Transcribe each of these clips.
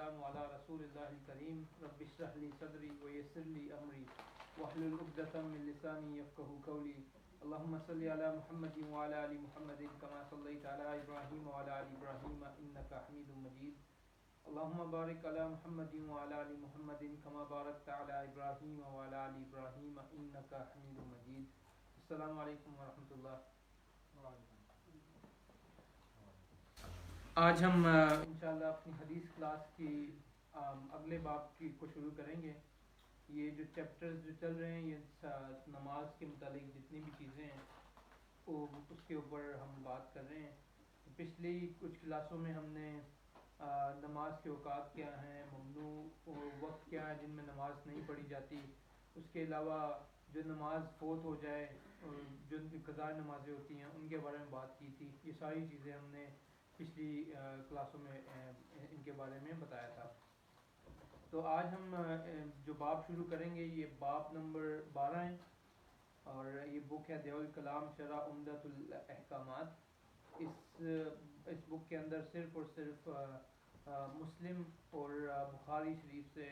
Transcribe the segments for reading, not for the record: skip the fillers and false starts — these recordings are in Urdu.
والسلام علی رسول اللہ الکریم رب اشرح لی صدری ویسر لی امری واحلل عقدۃ من لسانی یفقهوا قولی اللهم صل علی محمد وعلی آل محمد كما صلیت علی ابراہیم وعلی آل ابراہیم انک حمید مجید اللهم بارک علی محمد وعلی آل محمد كما بارکت علی ابراہیم وعلی آل ابراہیم انک حمید مجید. السلام علیکم ورحمۃ اللہ. آج ہم انشاءاللہ اپنی حدیث کلاس کی اگلے باب کو شروع کریں گے. یہ جو چیپٹرز جو چل رہے ہیں یہ نماز کے متعلق جتنی بھی چیزیں ہیں وہ اس کے اوپر ہم بات کر رہے ہیں. پچھلی کچھ کلاسوں میں ہم نے نماز کے اوقات کیا ہیں, ممنوع وقت کیا ہے جن میں نماز نہیں پڑھی جاتی, اس کے علاوہ جو نماز فوت ہو جائے جو قضاء نمازیں ہوتی ہیں ان کے بارے میں بات کی تھی. یہ ساری چیزیں ہم نے پچھلی کلاسوں میں ان کے بارے میں بتایا تھا. تو آج ہم جو باب شروع کریں گے یہ باب نمبر 12 ہے اور یہ بک ہے ضیاء الکلام شرح عمدۃ الاحکامات. اس بک کے اندر صرف اور صرف مسلم اور بخاری شریف سے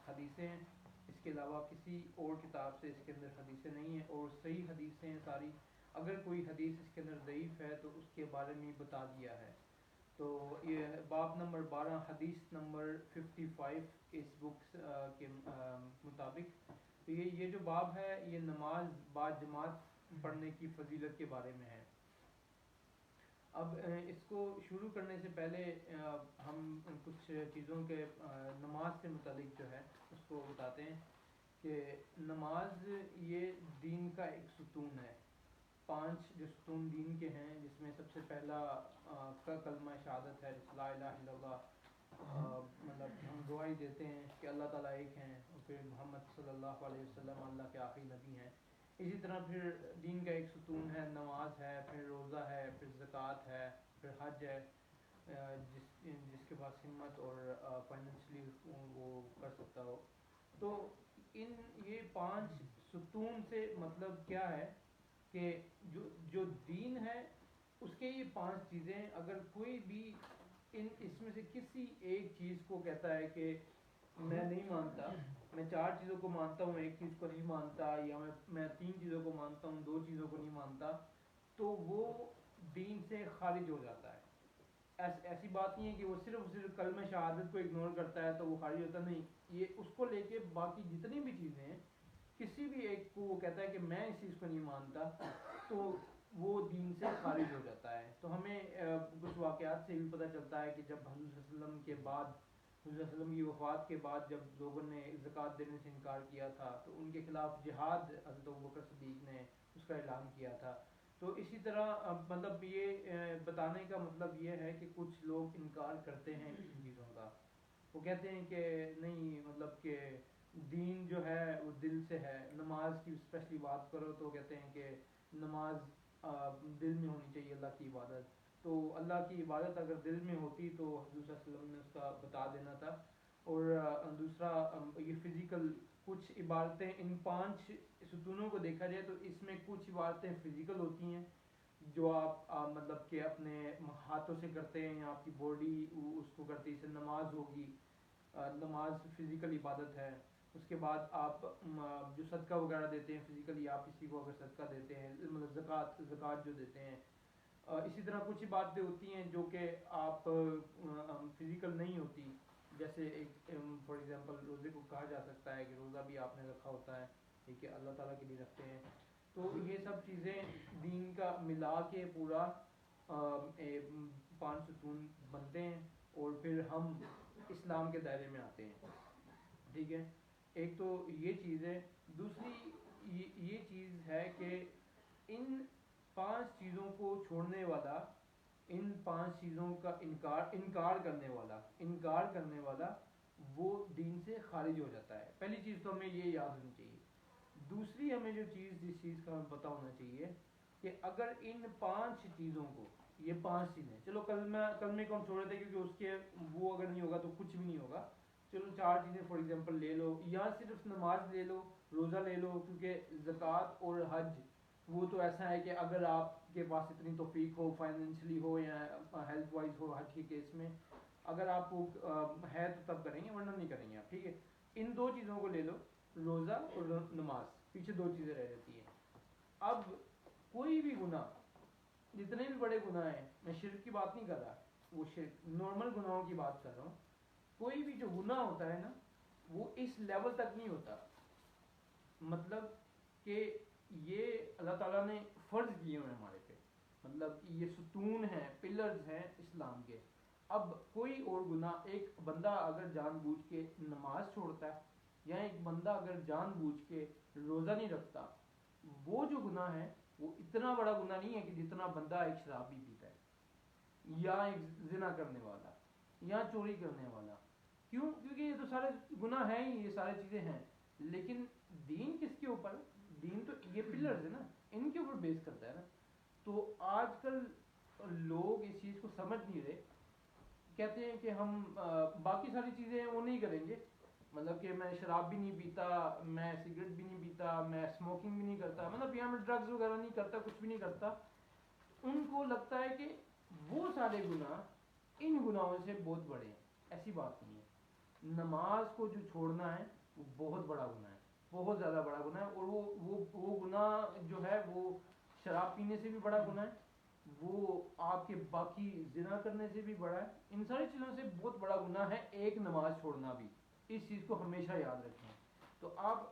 حدیثیں ہیں. اس کے علاوہ کسی اور کتاب سے اس کے اندر حدیثیں نہیں ہیں اور صحیح حدیثیں ہیں ساری. اگر کوئی حدیث اس کے اندر ضعیف ہے تو اس کے بارے میں بتا دیا ہے. تو یہ باب نمبر 12 حدیث نمبر 55 اس بک کے مطابق. تو یہ جو باب ہے یہ نماز با جماعت پڑھنے کی فضیلت کے بارے میں ہے. اب اس کو شروع کرنے سے پہلے ہم کچھ چیزوں کے نماز سے متعلق جو ہے اس کو بتاتے ہیں کہ نماز یہ دین کا ایک ستون ہے. 5 جو ستون دین کے ہیں جس میں سب سے پہلا کا کلمہ شہادت ہے, لا الہ الا اللہ. مطلب ہم گواہی دیتے ہیں کہ اللہ تعالیٰ ایک ہیں, اور پھر محمد صلی اللہ علیہ وسلم اللہ کے آخری نبی ہیں. اسی طرح پھر دین کا ایک ستون ہے نماز ہے, پھر روزہ ہے, پھر زکوٰۃ ہے, پھر حج ہے. جس کے پاس ہمت اور فائنینشلی وہ کر سکتا ہو. تو یہ 5 ستون سے مطلب کیا ہے کہ جو دین ہے اس کے یہ 5 چیزیں, اگر کوئی بھی اس میں سے کسی ایک چیز کو کہتا ہے کہ میں نہیں مانتا, میں 4 چیزوں کو مانتا ہوں ایک چیز کو نہیں مانتا, یا میں 3 چیزوں کو مانتا ہوں 2 چیزوں کو نہیں مانتا, تو وہ دین سے خارج ہو جاتا ہے. ایسی بات نہیں ہے کہ وہ صرف کلمہ شہادت کو اگنور کرتا ہے تو وہ خارج ہوتا نہیں. یہ اس کو لے کے باقی جتنی بھی چیزیں ہیں کسی بھی ایک کو وہ کہتا ہے کہ میں اس چیز کو نہیں مانتا تو وہ دین سے خارج ہو جاتا ہے. تو ہمیں کچھ واقعات سے بھی پتہ چلتا ہے کہ جب حضور صلی اللہ علیہ وسلم کے بعد, حضور صلی اللہ علیہ وسلم کی وفات کے بعد جب لوگوں نے زکوٰۃ دینے سے انکار کیا تھا تو ان کے خلاف جہاد حضرت ابوبکر صدیق نے اس کا اعلان کیا تھا. تو اسی طرح مطلب یہ بتانے کا مطلب یہ ہے کہ کچھ لوگ انکار کرتے ہیں ان چیزوں کا. وہ کہتے ہیں کہ نہیں مطلب کہ دین جو ہے وہ دل سے ہے. نماز کی اسپیشلی بات کرو تو کہتے ہیں کہ نماز دل میں ہونی چاہیے اللہ کی عبادت. تو اللہ کی عبادت اگر دل میں ہوتی تو حضور صلی اللہ علیہ وسلم نے اس کا بتا دینا تھا. اور دوسرا یہ فزیکل کچھ عبادتیں, ان 5 ستونوں کو دیکھا جائے تو اس میں کچھ عبادتیں فزیکل ہوتی ہیں جو آپ مطلب کہ اپنے ہاتھوں سے کرتے ہیں یا آپ کی باڈی اس کو کرتی ہے. جیسے نماز ہوگی, نماز فزیکل عبادت ہے. اس کے بعد آپ جو صدقہ وغیرہ دیتے ہیں فزیکلی, آپ کسی کو اگر صدقہ دیتے ہیں مطلب زکوٰۃ جو دیتے ہیں. اسی طرح کچھ باتیں ہوتی ہیں جو کہ آپ فزیکل نہیں ہوتی, جیسے ایک فار ایگزامپل روزے کو کہا جا سکتا ہے کہ روزہ بھی آپ نے رکھا ہوتا ہے, ٹھیک ہے, اللہ تعالیٰ کے لیے رکھتے ہیں. تو یہ سب چیزیں دین کا ملا کے پورا 5 ستون بنتے ہیں اور پھر ہم اسلام کے دائرے میں آتے ہیں. ٹھیک ہے, ایک تو یہ چیز ہے. دوسری یہ چیز ہے کہ ان 5 چیزوں کو چھوڑنے والا, ان 5 چیزوں کا انکار کرنے والا وہ دین سے خارج ہو جاتا ہے. پہلی چیز تو ہمیں یہ یاد ہونی چاہیے. دوسری ہمیں جس چیز کا ہمیں پتہ ہونا چاہیے کہ اگر ان 5 چیزوں کو, یہ 5 چیزیں, چلو کلمے کو ہم چھوڑ دیتے کیونکہ اس کے وہ اگر نہیں ہوگا تو کچھ بھی نہیں ہوگا. چلو 4 چیزیں فار ایگزامپل لے لو, یا صرف نماز لے لو, روزہ لے لو, کیونکہ زکوٰۃ اور حج وہ تو ایسا ہے کہ اگر آپ کے پاس اتنی توفیق ہو, فائنینشلی ہو یا ہیلتھ وائز ہو حج کے کیس میں, اگر آپ کو ہے تو تب کریں گے ورنہ نہیں کریں گے آپ. ٹھیک ہے, ان دو چیزوں کو لے لو, روزہ اور نماز, پیچھے دو چیزیں رہ جاتی ہیں. اب کوئی بھی گناہ, جتنے بھی بڑے گناہ ہیں, میں شرک کی بات نہیں کر رہا, وہ شرک نارمل گناہوں کی بات کر رہا ہوں. کوئی بھی جو گناہ ہوتا ہے نا وہ اس لیول تک نہیں ہوتا, مطلب کہ یہ اللہ تعالیٰ نے فرض کیے ہوئے ہمارے پہ, مطلب یہ ستون ہیں, پلرز ہیں اسلام کے. اب کوئی اور گناہ, ایک بندہ اگر جان بوجھ کے نماز چھوڑتا ہے یا ایک بندہ اگر جان بوجھ کے روزہ نہیں رکھتا, وہ جو گناہ ہے وہ اتنا بڑا گناہ نہیں ہے کہ جتنا بندہ ایک شرابی پیتا ہے یا ایک زنا کرنے والا یا چوری کرنے والا. کیوں؟ کیونکہ یہ تو سارے گناہ ہیں ہی, یہ سارے چیزیں ہیں, لیکن دین کس کے اوپر, دین تو یہ پلرز ہے نا, ان کے اوپر بیس کرتا ہے نا. تو آج کل لوگ اس چیز کو سمجھ نہیں رہے, کہتے ہیں کہ ہم باقی ساری چیزیں ہیں وہ نہیں کریں گے, مطلب کہ میں شراب بھی نہیں پیتا, میں سگریٹ بھی نہیں پیتا, میں اسموکنگ بھی نہیں کرتا, مطلب یہاں میں ڈرگز وغیرہ نہیں کرتا, کچھ بھی نہیں کرتا. ان کو لگتا ہے کہ وہ سارے گناہ ان گناہوں سے بہت بڑے ہیں. ایسی بات نہیں ہے. نماز کو جو چھوڑنا ہے وہ بہت بڑا گناہ ہے, بہت زیادہ بڑا گناہ ہے. اور وہ گناہ جو ہے وہ شراب پینے سے بھی بڑا گناہ ہے, وہ آپ کے باقی زنا کرنے سے بھی بڑا ہے, ان ساری چیزوں سے بہت بڑا گناہ ہے ایک نماز چھوڑنا بھی. اس چیز کو ہمیشہ یاد رکھیں. تو آپ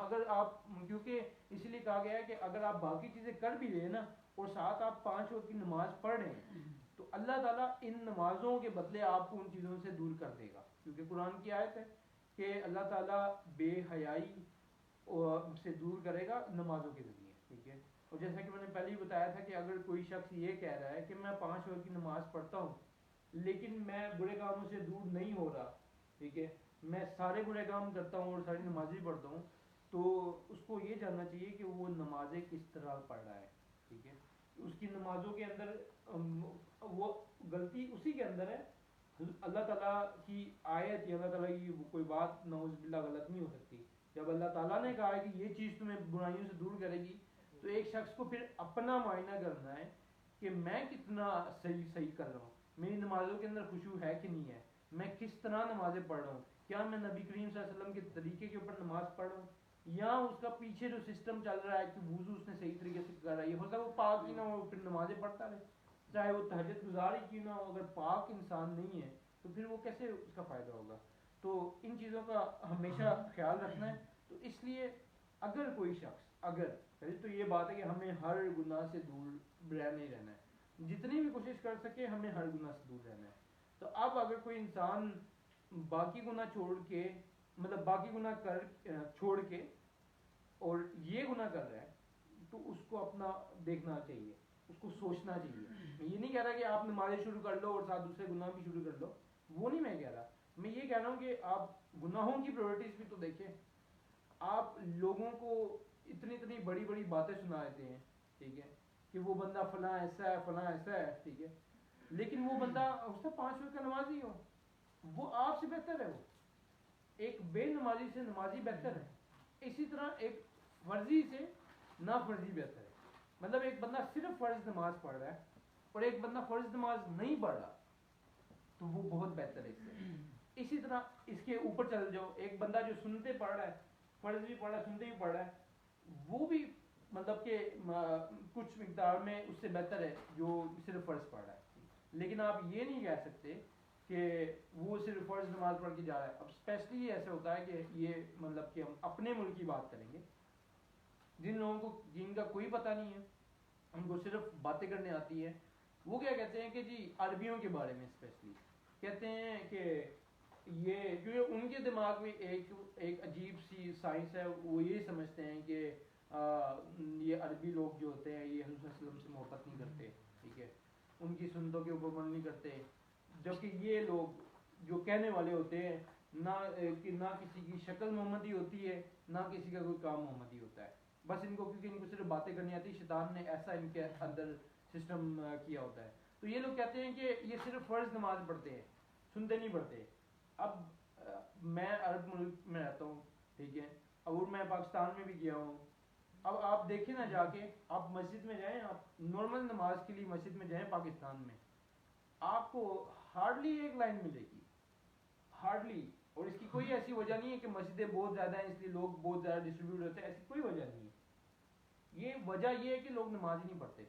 اگر آپ, کیونکہ اس لیے کہا گیا ہے کہ اگر آپ باقی چیزیں کر بھی رہے نا اور ساتھ آپ 5 وقت کی نماز پڑھ رہے ہیں, تو اللہ تعالیٰ ان نمازوں کے بدلے آپ کو ان چیزوں سے دور کر دے گا. کیونکہ قرآن کی آیت ہے کہ اللہ تعالیٰ بے حیائی سے دور کرے گا نمازوں کے ذریعے. ٹھیک ہے, اور جیسا کہ میں نے پہلے ہی بتایا تھا کہ اگر کوئی شخص یہ کہہ رہا ہے کہ میں 5 وقت کی نماز پڑھتا ہوں لیکن میں برے کاموں سے دور نہیں ہو رہا, ٹھیک ہے, میں سارے برے کام کرتا ہوں اور ساری نمازیں پڑھتا ہوں, تو اس کو یہ جاننا چاہیے کہ وہ نمازیں کس طرح پڑھ رہا ہے. ٹھیک ہے, اس کی نمازوں کے اندر وہ غلطی اسی کے اندر ہے. اللہ تعالیٰ کی آیت یا اللہ تعالیٰ کی کوئی بات نعوذ باللہ غلط نہیں ہو سکتی. جب اللہ تعالیٰ نے کہا ہے کہ یہ چیز تمہیں برائیوں سے دور کرے گی, تو ایک شخص کو پھر اپنا معائنہ کرنا ہے کہ میں کتنا صحیح کر رہا ہوں, میری نمازوں کے اندر خشوع ہے کہ نہیں ہے, میں کس طرح نمازیں پڑھ رہا ہوں, کیا میں نبی کریم صلی اللہ علیہ وسلم کے طریقے کے اوپر نماز پڑھ رہا ہوں, یا اس کا پیچھے جو سسٹم چل رہا ہے کہ وضو اس نے صحیح طریقے سے کر رہا ہے. یہ ہوتا ہے وہ پاک ہی نہ ہو پھر نمازیں پڑھتا رہے, چاہے وہ تہجد گزار ہی کیوں نہ ہو, اگر پاک انسان نہیں ہے تو پھر وہ کیسے اس کا فائدہ ہوگا. تو ان چیزوں کا ہمیشہ خیال رکھنا ہے. تو اس لیے اگر کوئی شخص, اگر پہلے تو یہ بات ہے کہ ہمیں ہر گناہ سے دور نہیں رہنا ہے, جتنی بھی کوشش کر سکے ہمیں ہر گناہ سے دور رہنا ہے. تو اب اگر کوئی انسان باقی گناہ چھوڑ کے, مطلب باقی گناہ چھوڑ کے اور یہ گناہ کر رہا ہے, تو اس کو اپنا دیکھنا چاہیے, اس کو سوچنا چاہیے. میں یہ نہیں کہہ رہا کہ آپ نمازیں شروع کر لو اور ساتھ دوسرے گناہ بھی شروع کر لو, وہ نہیں میں کہہ رہا. میں یہ کہہ رہا ہوں کہ آپ گناہوں کی پریورٹیز بھی تو دیکھیں. آپ لوگوں کو اتنی بڑی بڑی باتیں سنا دیتے ہیں, ٹھیک ہے, کہ وہ بندہ فلاں ایسا ہے فلاں ایسا ہے, ٹھیک ہے, لیکن وہ بندہ اس سے 5 وقت کا نمازی ہو, وہ آپ سے بہتر ہے. وہ ایک بے نمازی سے نمازی بہتر ہے. اسی طرح ایک فرضی سے نافرضی بہتر ہے. مطلب ایک بندہ صرف فرض نماز پڑھ رہا ہے اور ایک بندہ فرض نماز نہیں پڑھ رہا, تو وہ بہت بہتر ہے اس سے. اسی طرح اس کے اوپر چل جاؤ, ایک بندہ جو سنتے پڑھ رہا ہے, فرض بھی پڑھ رہا ہے, سنتے بھی پڑھ رہا ہے, وہ بھی مطلب کہ کچھ مقدار میں اس سے بہتر ہے جو صرف فرض پڑھ رہا ہے. لیکن آپ یہ نہیں کہہ سکتے کہ وہ صرف فرض نماز پڑھ کے جا رہا ہے. اب اسپیشلی ایسا ہوتا ہے کہ یہ مطلب کہ ہم اپنے ملک کی بات کریں گے, جن لوگوں کو دین کا کوئی پتہ نہیں ہے, ان کو صرف باتیں کرنے آتی ہے, وہ کیا کہتے ہیں کہ جی عربیوں کے بارے میں اسپیشلی کہتے ہیں کہ یہ, کیونکہ ان کے دماغ میں ایک عجیب سی سائنس ہے, وہ یہ سمجھتے ہیں کہ یہ عربی لوگ جو ہوتے ہیں یہ حضور صلی اللہ علیہ وسلم سے محبت نہیں کرتے, ٹھیک ہے, ان کی سنتوں کے اوپر عمل نہیں کرتے, جبکہ یہ لوگ جو کہنے والے ہوتے ہیں نہ کسی کی شکل محمدی ہوتی ہے, نہ کسی کا کوئی کام محمدی ہوتا ہے. بس ان کو, کیونکہ ان کو صرف باتیں کرنی آتی ہے, شیطان نے ایسا ان کے اندر سسٹم کیا ہوتا ہے. تو یہ لوگ کہتے ہیں کہ یہ صرف فرض نماز پڑھتے ہیں, سنتے نہیں پڑھتے. اب میں عرب ملک میں رہتا ہوں, ٹھیک ہے, اور میں پاکستان میں بھی گیا ہوں. اب آپ دیکھیں نا, جا کے آپ مسجد میں جائیں, آپ نارمل نماز کے لیے مسجد میں جائیں پاکستان میں, آپ کو ہارڈلی ایک لائن ملے گی، ہارڈلی. اور اس کی کوئی ایسی وجہ نہیں ہے کہ مسجدیں بہت زیادہ ہیں اس لیے لوگ بہت زیادہ ڈسٹریبیوٹ ہوتے ہیں، ایسی کوئی وجہ نہیں ہے. یہ وجہ یہ ہے کہ لوگ نماز ہی نہیں پڑھتے،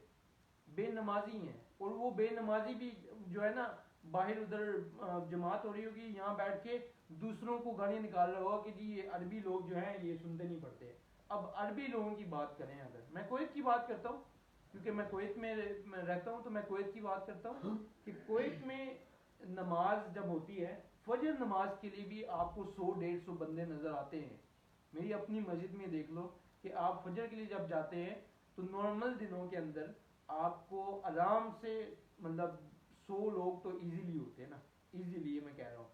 بے نمازی ہیں. اور وہ بے نمازی بھی جو ہے نا باہر ادھر جماعت ہو رہی ہوگی، یہاں بیٹھ کے دوسروں کو گالیاں نکال رہا ہوگا کہ جی یہ عربی لوگ جو ہیں یہ سنتے نہیں پڑھتے. اب عربی لوگوں کی بات کریں، اگر میں کویت کی بات کرتا ہوں کیونکہ میں کویت میں رہتا ہوں تو میں کویت کی بات کرتا ہوں کہ کویت میں نماز جب ہوتی ہے فجر نماز کے لیے بھی آپ کو 100-150 بندے نظر آتے ہیں. میری اپنی مسجد میں دیکھ لو کہ آپ فجر کے لیے جب جاتے ہیں تو نارمل دنوں کے اندر آپ کو آرام سے مطلب 100 لوگ تو ایزیلی ہوتے ہیں نا، ایزیلی یہ میں کہہ رہا ہوں.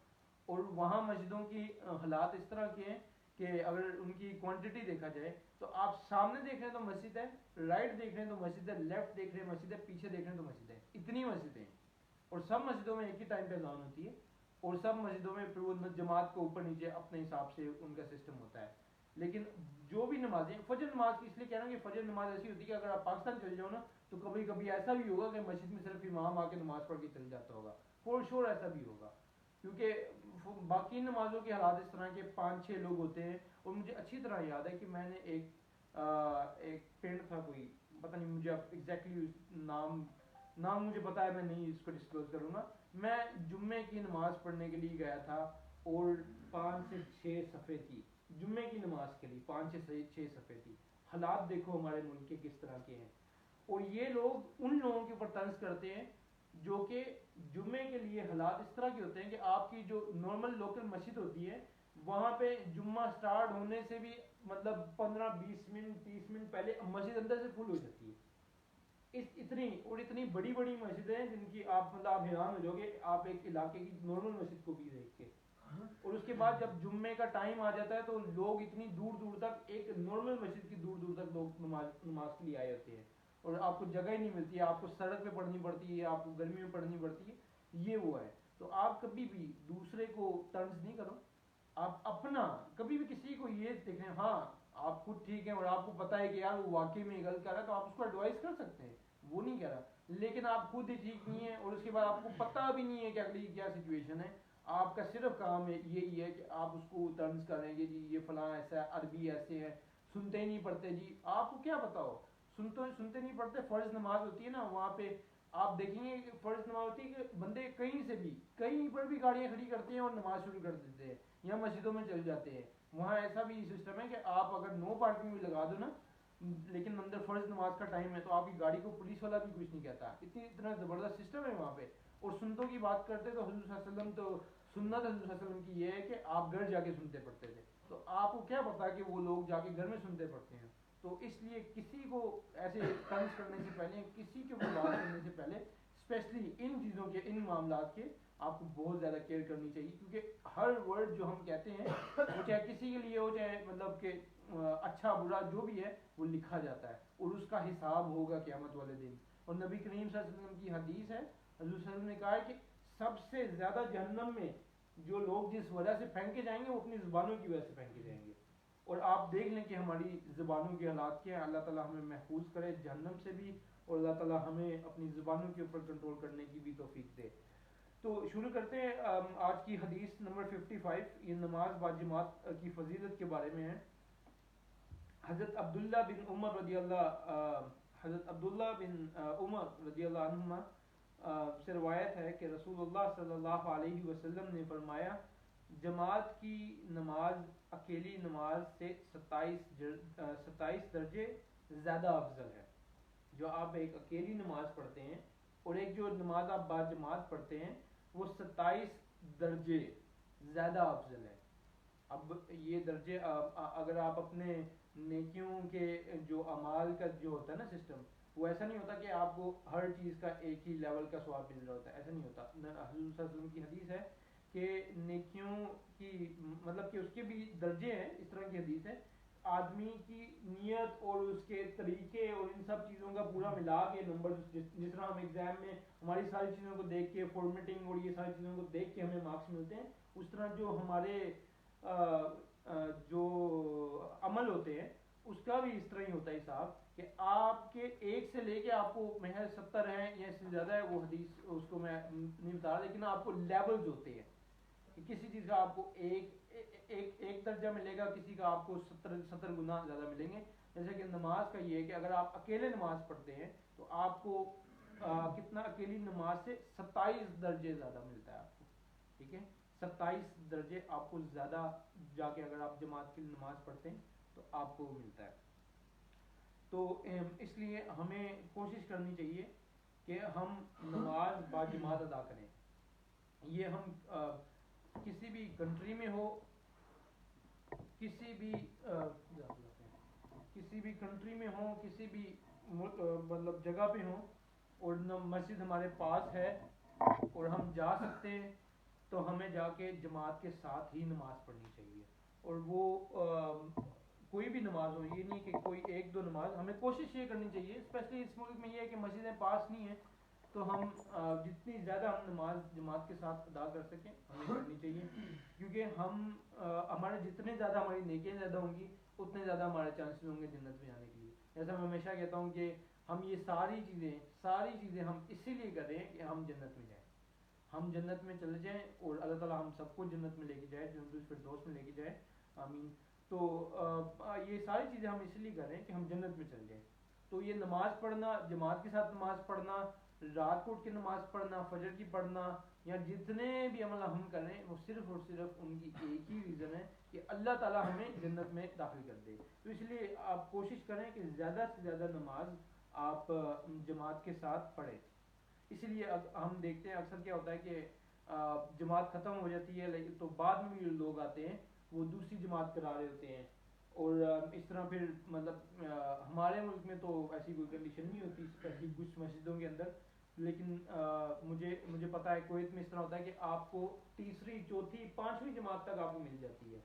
اور وہاں مسجدوں کی حالات اس طرح کے ہیں کہ اگر ان کی کوانٹٹی دیکھا جائے تو آپ سامنے دیکھ رہے ہیں تو مسجد ہے، رائٹ دیکھ رہے ہیں تو مسجد ہے، لیفٹ دیکھ رہے ہیں مسجد ہے، پیچھے دیکھ رہے ہیں تو مسجد ہے. اتنی مسجدیں ہیں. اور سب مسجدوں میں ایک ہی ٹائم پہ اذان ہوتی ہے، اور سب مسجدوں میں پھر وہ جماعت کو اوپر نیچے اپنے حساب سے ان کا سسٹم ہوتا ہے. لیکن جو بھی نمازیں فجر نماز کی اس لیے کہہ رہا ہوں کہ فجر نماز ایسی ہوتی ہے کہ اگر آپ پاکستان چل جاؤ نا تو کبھی کبھی ایسا بھی ہوگا کہ مسجد میں صرف امام آ کے نماز پڑھ کے چل جاتا ہوگا، فور شور ایسا بھی ہوگا. کیونکہ باقی نمازوں کے حالات اس طرح کے 5-6 لوگ ہوتے ہیں. اور مجھے اچھی طرح یاد ہے کہ میں نے ایک پنڈ تھا کوئی، پتہ نہیں مجھے اب ایگزیکٹلی نام مجھے پتا ہے، میں نہیں اس کو ڈسکلوز کروں گا. میں جمعے کی نماز پڑھنے کے لیے گیا تھا اور 5 سے 6 صفحے تھی جمعے کی نماز کے لیے، 5 سے 6 صفحے تھی. حالات دیکھو ہمارے ملک کے کس طرح کے ہیں. اور یہ لوگ ان لوگوں کے اوپر طنز کرتے ہیں جو کہ جمعے کے لیے حالات اس طرح کے ہوتے ہیں کہ آپ کی جو نارمل لوکل مسجد ہوتی ہے وہاں پہ جمعہ سٹارٹ ہونے سے بھی مطلب 15-20 منٹ 30 منٹ پہلے مسجد اندر سے فل ہو جاتی ہے. اتنی بڑی بڑی مسجدیں ہیں جن کی آپ مطلب آپ حیران ہو جاؤ گے آپ ایک علاقے کی نارمل مسجد کو بھی دیکھ کے. اور اس کے بعد جب جمعے کا ٹائم آ جاتا ہے تو لوگ اتنی دور دور تک، ایک نارمل مسجد کی دور دور تک لوگ نماز کے لیے آئے ہوتے ہیں. اور آپ کو جگہ ہی نہیں ملتی ہے، آپ کو سڑک پہ پڑھنی پڑتی ہے، آپ کو گرمی میں پڑھنی پڑتی ہے. یہ وہ ہے. تو آپ کبھی بھی دوسرے کو طنز نہیں کرو، آپ اپنا کبھی بھی کسی کو یہ دیکھیں ہاں آپ خود ٹھیک ہیں اور آپ کو پتا ہے کہ یار وہ واقعی میں غلط کر رہا ہے تو آپ اس کو ایڈوائز کر سکتے ہیں، وہ نہیں کہہ رہا. لیکن آپ خود ہی ٹھیک نہیں ہیں اور اس کے بعد آپ کو پتہ بھی نہیں ہے کہ اگلی کیا سچویشن ہے، آپ کا صرف کام ہے یہی ہے کہ آپ اس کو طنز کریں گے جی یہ فلاں ایسا ہے، عربی ایسے ہے، سنتے ہی نہیں پڑھتے. جی آپ کو کیا پتا ہو سنتے نہیں پڑھتے. فرض نماز ہوتی ہے نا وہاں پہ آپ دیکھیں گے کہ فرض نماز ہوتی ہے کہ بندے کہیں سے بھی کہیں پر بھی گاڑیاں کھڑی کرتے ہیں اور نماز شروع کر دیتے ہیں یا مسجدوں میں چل جاتے ہیں. وہاں ایسا بھی سسٹم ہے کہ آپ اگر نو پارکنگ بھی لگا دو نا لیکن اندر فرض نماز کا ٹائم ہے تو آپ کی گاڑی کو پولیس والا بھی کچھ نہیں کہتا. اتنا زبردست سسٹم ہے وہاں پہ. اور سنتوں کی بات کرتے تو حضور صلی اللہ علیہ وسلم تو سنت حضور صلی اللہ علیہ وسلم کی یہ ہے کہ آپ گھر جا کے سنتے پڑھتے تھے. تو آپ کو کیا پتا کہ وہ لوگ جا کے گھر میں سنتے پڑھتے ہیں. تو اس لیے کسی کو ایسے طنز کرنے سے پہلے، کسی کے اوپر بات کرنے سے پہلے اسپیشلی ان چیزوں کے، ان معاملات کے آپ کو بہت زیادہ کیئر کرنی چاہیے. کیونکہ ہر ورڈ جو ہم کہتے ہیں وہ چاہے کسی کے لیے ہو چاہے مطلب کہ اچھا برا جو بھی ہے وہ لکھا جاتا ہے اور اس کا حساب ہوگا قیامت والے دن. اور نبی کریم صلی اللہ علیہ وسلم کی حدیث ہے، حضور صلی اللہ علیہ وسلم نے کہا ہے کہ سب سے زیادہ جہنم میں جو لوگ جس وجہ سے پھینکے جائیں گے وہ اپنی زبانوں کی وجہ سے پھینکے جائیں گے. اور آپ دیکھ لیں کہ ہماری زبانوں کے حالات کیا ہیں. اللہ تعالیٰ ہمیں محفوظ کرے جہنم سے بھی اور اللہ تعالیٰ ہمیں اپنی زبانوں کے اوپر کنٹرول کرنے کی بھی توفیق دے. تو شروع کرتے ہیں آج کی حدیث نمبر 55. یہ نماز باجماعت کی فضیلت کے بارے میں ہے. حضرت عبداللہ بن عمر رضی اللہ عنہما سے روایت ہے کہ رسول اللہ صلی اللہ علیہ وسلم نے فرمایا جماعت کی نماز اکیلی نماز سے 27 درجے زیادہ افضل ہے. جو آپ ایک اکیلی نماز پڑھتے ہیں اور ایک جو نماز آپ باجماعت پڑھتے ہیں وہ 27 درجے زیادہ افضل ہے. اب یہ درجے اگر آپ اپنے نیکیوں کے جو اعمال کا جو ہوتا ہے نا سسٹم، وہ ایسا نہیں ہوتا کہ آپ کو ہر چیز کا ایک ہی لیول کا ثواب مل رہا ہوتا ہے، ایسا نہیں ہوتا. حضور صلی اللہ علیہ وسلم کی حدیث ہے کہ نیکیوں کی مطلب کہ اس کے بھی درجے ہیں. اس طرح کی حدیث ہے آدمی کی نیت اور اس کے طریقے اور ان سب چیزوں کا پورا ملا کے نمبر، جس طرح ہم ایگزام میں ہماری ساری چیزوں کو دیکھ کے فارمیٹنگ اور یہ ساری چیزوں کو دیکھ کے ہمیں مارکس ملتے ہیں، اس طرح جو ہمارے جو عمل ہوتے ہیں اس کا بھی اس طرح ہی ہوتا ہے صاحب کہ آپ کے ایک سے لے کے آپ کو محض 70 ہیں یا اس سے زیادہ ہے، وہ حدیث اس کو میں نہیں بتا رہا، لیکن آپ کو لیولز ہوتے ہیں کہ کسی چیز کا آپ کو ایک درجہ ملے گا، کسی کا آپ کو 70 گنا زیادہ ملیں گے. جیسے کہ نماز کا یہ ہے کہ اگر آپ اکیلے نماز پڑھتے ہیں تو آپ کو کتنا اکیلی نماز سے 27 درجے زیادہ ملتا ہے آپ کو. ٹھیک ہے، 27 درجے آپ کو زیادہ جا کے اگر آپ جماعت کی نماز پڑھتے ہیں تو آپ کو ملتا ہے. تو اس لیے ہمیں کوشش کرنی چاہیے کہ ہم نماز با جماعت ادا کریں. یہ ہم کسی بھی کنٹری میں ہو، کسی بھی کنٹری میں ہوں، کسی بھی مطلب جگہ پہ ہوں، اور مسجد ہمارے پاس ہے اور ہم جا سکتے ہیں تو ہمیں جا کے جماعت کے ساتھ ہی نماز پڑھنی چاہیے. اور وہ کوئی بھی نماز ہو، یہ نہیں کہ کوئی ایک دو نماز، ہمیں کوشش یہ کرنی چاہیے. اسپیشلی اس ملک میں یہ ہے کہ مسجدیں پاس نہیں ہیں، تو ہم جتنی زیادہ ہم نماز جماعت کے ساتھ ادا کر سکیں ہمیں کرنی چاہیے. کیونکہ ہمارے جتنے زیادہ ہماری نیکیاں زیادہ ہوں گی اتنے زیادہ ہمارے چانسز ہوں گے جنت میں جانے کے لیے. جیسا میں ہمیشہ کہتا ہوں کہ ہم یہ ساری چیزیں ہم اسی لیے کر رہے ہیں کہ ہم جنت میں جائیں، ہم جنت میں چلے جائیں اور اللہ تعالیٰ ہم سب کو جنت میں لے کے جائے، جنت الفردوس میں لے کے جائے، آمین. تو یہ ساری چیزیں ہم اس لیے کر رہے ہیں کہ ہم جنت میں چل جائیں. تو یہ نماز پڑھنا، جماعت کے ساتھ نماز پڑھنا، رات کو اٹھ کے نماز پڑھنا، فجر کی پڑھنا، یا جتنے بھی عمل ہم کر رہے ہیں وہ صرف اور صرف ان کی ایک ہی ریزن ہے کہ اللہ تعالیٰ ہمیں جنت میں داخل کر دے. تو اس لیے آپ کوشش کریں کہ زیادہ سے زیادہ نماز آپ جماعت کے ساتھ پڑھیں. اسی لیے ہم دیکھتے ہیں اکثر کیا ہوتا ہے کہ جماعت ختم ہو جاتی ہے لیکن تو بعد میں بھی لوگ آتے ہیں وہ دوسری جماعت کرا رہے ہوتے ہیں. اور اس طرح پھر مطلب ہمارے ملک میں تو ایسی کوئی کنڈیشن نہیں ہوتی اسپیشلی کچھ مسجدوں کے اندر، لیکن مجھے پتا ہے کویت میں اس طرح ہوتا ہے کہ آپ کو تیسری، چوتھی، پانچویں جماعت تک آپ کو مل جاتی ہے.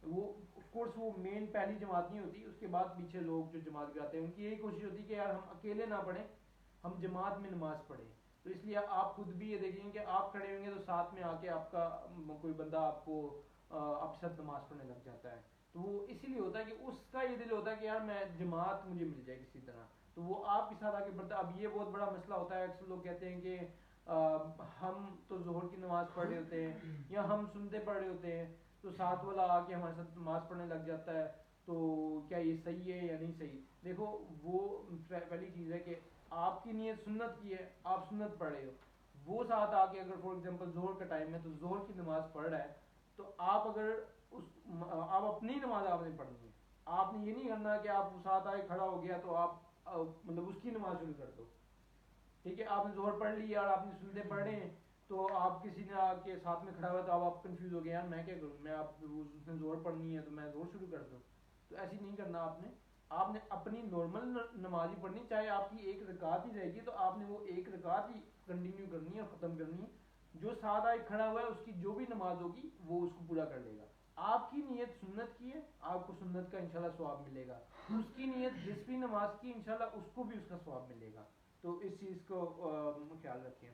وہ آف کورس وہ مین پہلی جماعت نہیں ہوتی، اس کے بعد پیچھے لوگ جو جماعت کراتے ہیں ان کی یہی کوشش ہوتی ہے کہ یار ہم اکیلے نہ پڑھیں، ہم جماعت میں نماز پڑھیں. تو اس لیے آپ خود بھی یہ دیکھیں کہ آپ کھڑے ہوں گے تو ساتھ میں آ کے آپ کا کوئی بندہ آپ کو آپ کے ساتھ نماز پڑھنے لگ جاتا ہے. تو وہ اسی لیے ہوتا ہے کہ اس کا یہ دل ہوتا ہے کہ یار میں جماعت مجھے مل جائے کسی طرح، تو وہ آپ کے ساتھ آ کے بڑھتا. اب یہ بہت بڑا مسئلہ ہوتا ہے، اکثر لوگ کہتے ہیں کہ ہم تو ظہر کی نماز پڑھ رہے ہوتے ہیں یا ہم سنتے پڑھ رہے ہوتے ہیں تو ساتھ والا آ کے ہمارے ساتھ نماز پڑھنے لگ جاتا ہے، تو کیا یہ صحیح ہے یا نہیں صحیح؟ دیکھو وہ پہلی چیز ہے کہ آپ کی نیت سنت کی ہے، آپ سنت پڑھ رہے ہو، وہ ساتھ آ کے اگر فار ایگزامپل ظہر کا ٹائم ہے تو ظہر کی نماز پڑھ رہا ہے، تو آپ اگر آپ اپنی نماز آپ نے پڑھنی ہے، آپ نے یہ نہیں کرنا کہ آپ ساتھ آئے کھڑا ہو گیا تو آپ مطلب اس کی نماز شروع کر دو. ٹھیک ہے، آپ نے ظہر پڑھ لی اور آپ نے سنتے پڑھ رہے ہیں تو آپ کسی نے آ کے ساتھ میں کھڑا ہوا تو آپ کنفیوز ہو گئے یار میں کیا کروں، میں آپ اس نے ظہر پڑھنی ہے تو میں ظہر شروع کر دوں. تو ایسی نہیں کرنا آپ نے اپنی نارمل نماز ہی پڑھنی، چاہے آپ کی ایک رکعت ہی رہے گی تو آپ نے وہ ایک رکعت ہی کنٹینیو کرنی ہے اور ختم کرنی ہے. جو ساتھ آئے کھڑا ہوا ہے اس کی جو بھی نماز ہوگی وہ اس کو پورا کر لے گا. آپ کی نیت سنت کی ہے، آپ کو سنت کا انشاءاللہ ثواب ملے گا. اس کی نیت جس بھی نماز کی انشاءاللہ اس کو بھی اس کا ثواب ملے گا. تو اس چیز کو خیال رکھیں.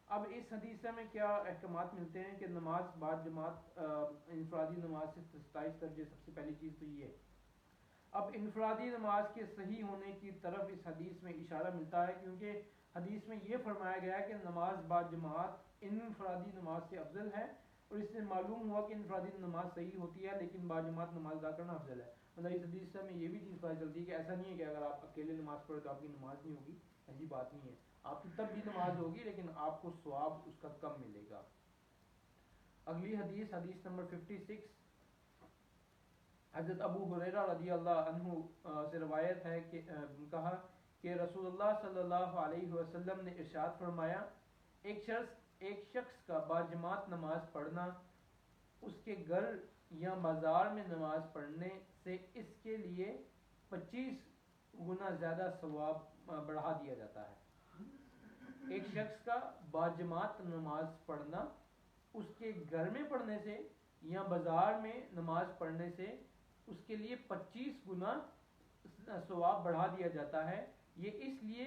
اب اس حدیث سے ہمیں کیا احکامات ملتے ہیں کہ نماز بعد جماعت انفرادی نماز سے 27 درجے. سب سے پہلی چیز تو یہ ہے. اب انفرادی نماز کے صحیح ہونے کی طرف اس حدیث میں اشارہ ملتا ہے، کیونکہ حدیث میں یہ فرمایا گیا ہے کہ نماز بعد جماعت انفرادی نماز سے افضل ہے، اور اس سے معلوم ہوا کہ انفرادی نماز صحیح ہوتی ہے لیکن بعد جماعت نماز ادا کرنا افضل ہے. مطلب اس حدیث سے ہمیں یہ بھی چیز پتہ چلتی ہے کہ ایسا نہیں ہے کہ اگر آپ اکیلے نماز پڑھے تو آپ کی نماز نہیں ہوگی، ایسی بات نہیں ہے. آپ کی تب بھی نماز ہوگی لیکن آپ کو ثواب اس کا کم ملے گا. اگلی حدیث، حدیث نمبر 56، حضرت ابو ہریرہ رضی اللہ عنہ سے روایت ہے کہ کہا کہ رسول اللہ صلی اللہ علیہ وسلم نے ارشاد فرمایا، ایک شخص کا باجماعت نماز پڑھنا اس کے گھر یا بازار میں نماز پڑھنے سے اس کے لیے 25 گنا زیادہ ثواب بڑھا دیا جاتا ہے. ایک شخص کا باجماعت نماز پڑھنا اس کے گھر میں پڑھنے سے یا بازار میں نماز پڑھنے سے اس کے لیے 25 گنا ثواب بڑھا دیا جاتا ہے. یہ اس لیے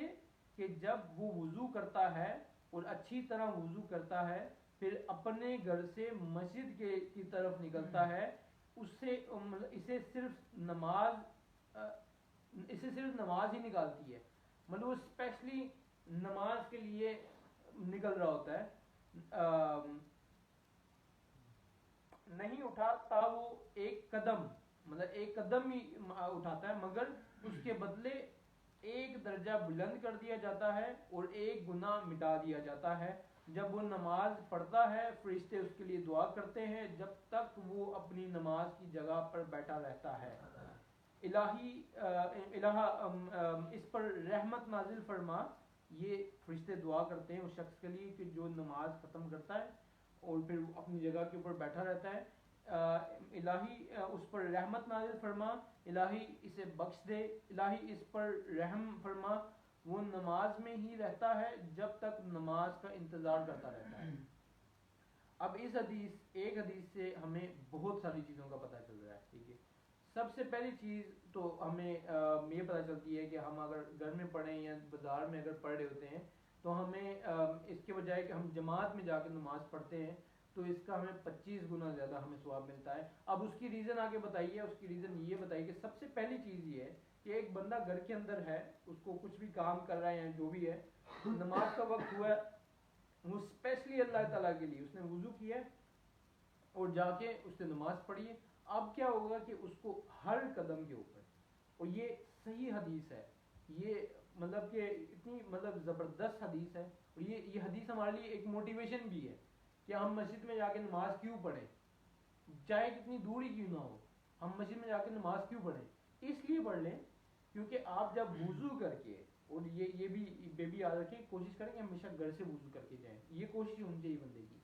کہ جب وہ وضو کرتا ہے اور اچھی طرح وضو کرتا ہے پھر اپنے گھر سے مسجد کی طرف نکلتا ہے، اسے صرف نماز اسے صرف نماز ہی نکالتی ہے، مطلب وہ اسپیشلی نماز کے لیے نکل رہا ہوتا ہے، نہیں اٹھاتا وہ ایک قدم، مطلب ایک قدم ہی اٹھاتا ہے، مگر اس کے بدلے ایک درجہ بلند کر دیا جاتا ہے اور ایک گناہ مٹا دیا جاتا ہے۔ جب وہ نماز پڑھتا ہے فرشتے اس کے لیے دعا کرتے ہیں جب تک وہ اپنی نماز کی جگہ پر بیٹھا رہتا ہے۔ الہ اس پر رحمت نازل فرما، یہ فرشتے دعا کرتے ہیں اس شخص کے لیے کہ جو نماز ختم کرتا ہے اور پھر اپنی جگہ کے اوپر بیٹھا رہتا ہے۔ الہی اس پر رحمت نازل فرما، الہی اسے بخش دے، الہی اس پر رحم فرما، وہ نماز میں ہی رہتا ہے جب تک نماز کا انتظار کرتا رہتا ہے۔ اب اس ایک حدیث سے ہمیں بہت ساری چیزوں کا پتہ چل رہا ہے، ٹھیک ہے۔ سب سے پہلی چیز تو ہمیں یہ پتہ چلتی ہے کہ ہم اگر گھر میں پڑھیں یا بازار میں اگر پڑھ رہے ہوتے ہیں تو ہمیں اس کے بجائے کہ ہم جماعت میں جا کے نماز پڑھتے ہیں تو اس کا ہمیں 25 گنا زیادہ ہمیں ثواب ملتا ہے۔ اب اس کی ریزن آگے بتائیے، اس کی ریزن یہ بتائیے کہ سب سے پہلی چیز یہ ہے کہ ایک بندہ گھر کے اندر ہے، اس کو کچھ بھی کام کر رہا ہے یا جو بھی ہے، نماز کا وقت ہوا ہے، وہ اسپیشلی اللہ تعالیٰ کے لیے اس نے وضو کیا ہے اور جا کے اس نے نماز پڑھی ہے۔ اب کیا ہوگا کہ اس کو ہر قدم کے اوپر، اور یہ صحیح حدیث ہے، یہ مطلب کہ اتنی مطلب زبردست حدیث ہے، اور یہ حدیث ہمارے لیے ایک موٹیویشن بھی ہے کہ ہم مسجد میں جا کے نماز کیوں پڑھیں، چاہے کتنی دوری کیوں نہ ہو، ہم مسجد میں جا کے نماز کیوں پڑھیں؟ اس لیے پڑھ لیں کیونکہ آپ جب وضو کر کے، اور یہ بھی یاد رکھیں، کوشش کریں کہ ہمیشہ گھر سے وضو کر کے جائیں، یہ کوشش ہونی چاہیے بندے کی،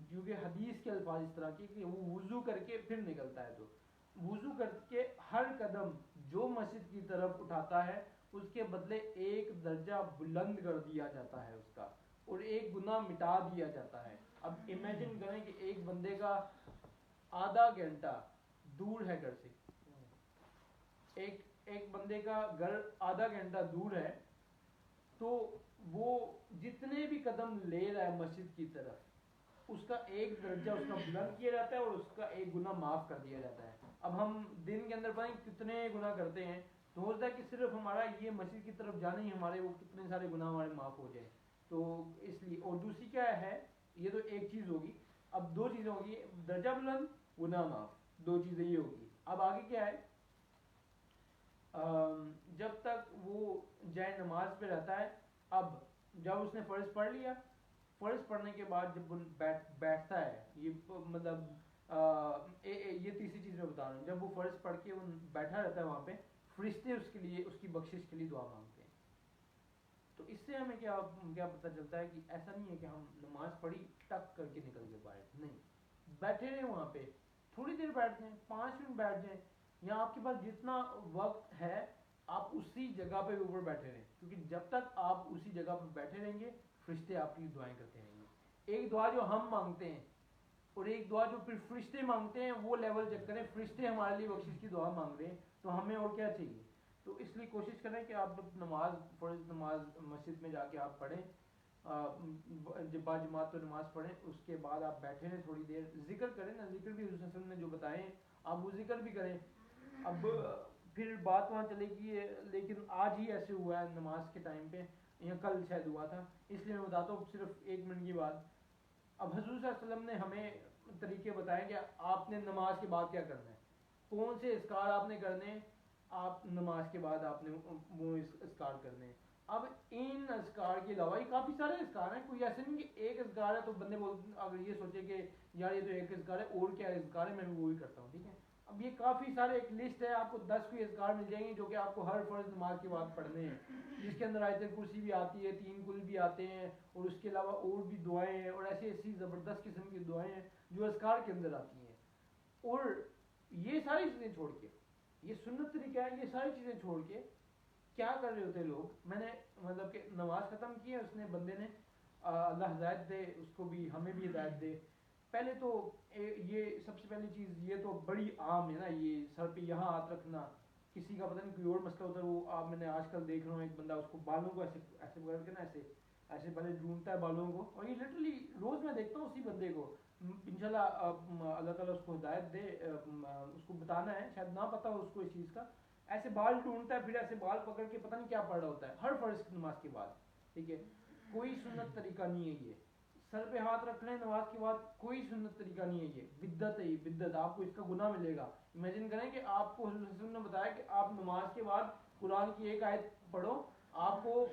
کیونکہ حدیث کے الفاظ اس طرح کے کہ وہ وضو کر کے پھر نکلتا ہے، تو وضو کر کے ہر قدم جو مسجد کی طرف اٹھاتا ہے اس کے بدلے ایک درجہ بلند کر دیا جاتا ہے اس کا، اور ایک گناہ مٹا دیا جاتا ہے۔ اب امیجن کریں کہ ایک بندے کا آدھا گھنٹہ دور ہے گھر سے، ایک بندے کا گھر آدھا گھنٹہ دور ہے، تو وہ جتنے بھی قدم لے رہا ہے مسجد کی طرف اس کا ایک درجہ اس کا بلند کیا جاتا ہے اور اس کا ایک گناہ معاف کر دیا جاتا ہے۔ اب ہم دن کے اندر پتہ نہیں کتنے گناہ کرتے ہیں، تو ہوتا ہے کہ صرف ہمارا یہ مسجد کی طرف جانا ہی ہمارے وہ کتنے سارے گناہ ہمارے معاف ہو جائیں، تو اس لیے۔ اور دوسری کیا ہے، یہ تو ایک چیز ہوگی، اب دو چیزیں ہوگی، درجہ بلند گناہ معاف، دو چیزیں یہ ہوگی۔ اب آگے کیا ہے، جب تک وہ جائے نماز پہ رہتا ہے، اب جب اس نے فرض پڑھ لیا، فرض پڑھنے کے بعد جب بیٹھتا ہے، یہ مطلب یہ تیسری چیز میں بتا رہا ہوں، جب وہ فرض پڑھ کے وہ بیٹھا رہتا ہے وہاں پہ، فرشتے اس کے لیے، اس کی بخشش کے لیے دعا مانگتے ہیں۔ تو اس سے ہمیں کیا پتہ چلتا ہے کہ ایسا نہیں ہے کہ ہم نماز پڑھی ٹک کر کے نکل کے باہر، نہیں، بیٹھے رہے وہاں پہ، تھوڑی دیر بیٹھ جائیں، 5 منٹ بیٹھ جائیں، یا آپ کے پاس جتنا وقت ہے آپ اسی جگہ پہ اوپر بیٹھے رہیں، کیونکہ جب تک آپ اسی جگہ پہ بیٹھے رہیں گے فرشتے آپ کی دعائیں کرتے رہیں گے۔ ایک دعا جو ہم مانگتے ہیں اور ایک دعا جو پھر فرشتے مانگتے ہیں، وہ لیول چیک کریں، فرشتے ہمارے لیے بخشش کی دعا مانگ رہے ہیں تو ہمیں اور کیا چاہیے۔ تو اس لیے کوشش کریں کہ آپ نماز، فرض نماز مسجد میں جا کے آپ پڑھیں، جب با جماعت تو نماز پڑھیں، اس کے بعد آپ بیٹھے رہیں تھوڑی دیر، ذکر کریں نا، ذکر بھی حضور صلی اللہ علیہ وسلم نے جو بتائے ہیں آپ وہ ذکر بھی کریں۔ اب پھر بات وہاں چلے گی، لیکن آج ہی ایسے ہوا ہے نماز کے ٹائم پہ، یا کل شاید ہوا تھا، اس لیے میں بتاتا ہوں صرف 1 منٹ کی بات۔ اب حضور صلی اللہ علیہ وسلم نے ہمیں طریقے بتائے کہ آپ نے نماز کے بعد کیا کرنا ہے، کون سے اذکار آپ نے کرنے ہیں، آپ نماز کے بعد آپ نے وہ اذکار کرنے ہیں۔ اب ان اذکار کے علاوہ یہ کافی سارے اذکار ہیں، کوئی ایسے نہیں کہ ایک اذکار ہے تو بندے اگر یہ سوچے کہ یار یہ تو ایک اذکار ہے اور کیا اذکار ہے میں بھی وہی کرتا ہوں، ٹھیک ہے۔ اب یہ کافی سارے ایک لسٹ ہے، آپ کو 10 کوئی اذکار مل جائیں گے جو کہ آپ کو ہر فرض نماز کے بعد پڑھنے ہیں، جس کے اندر آیت کرسی بھی آتی ہے، 3 کل بھی آتے ہیں، اور اس کے علاوہ اور بھی دعائیں ہیں، اور ایسی زبردست قسم کی دعائیں ہیں جو اذکار کے اندر آتی ہیں۔ اور یہ ساری چیزیں چھوڑ کے، یہ سنت طریقہ ہے، یہ ساری چیزیں چھوڑ کے کیا کر رہے ہوتے لوگ، میں نے مطلب کہ نماز ختم کی ہے، اس نے بندے نے، اللہ ہدایت دے اس کو بھی، ہمیں بھی ہدایت دے۔ پہلے تو یہ سب سے پہلی چیز یہ تو بڑی عام ہے نا، یہ سر پہ یہاں ہاتھ رکھنا، کسی کا پتہ نہیں کوئی اور مسئلہ ہوتا ہے، وہ میں نے آج کل دیکھ رہا ہوں ایک بندہ اس کو بالوں کو ایسے ایسے پکڑ کے نا، ایسے پہلے ڈھونڈتا ہے بالوں کو، اور یہ لٹرلی روز میں دیکھتا ہوں اسی بندے کو۔ انشاءاللہ اللہ تعالیٰ اس کو ہدایت دے، اس کو بتانا ہے، شاید نہ پتہ ہو اس کو اس چیز کا، ایسے بال ڈھونڈتا ہے، پھر ایسے بال پکڑ کے پتہ نہیں کیا پڑھ رہا ہوتا ہے ہر فرض کی نماز کے بعد. ٹھیک ہے، کوئی سنت طریقہ نہیں ہے یہ. سر پہ ہاتھ رکھ لیں نماز کے بعد، کوئی سنت طریقہ نہیں ہے یہ، بدعت ہے یہ بدعت. آپ کو اس کا گناہ ملے گا. امیجن کریں کہ آپ کو حضور صلی اللہ علیہ وسلم نے بتایا کہ آپ نماز کے بعد قرآن کی ایک آیت پڑھو، آپ کو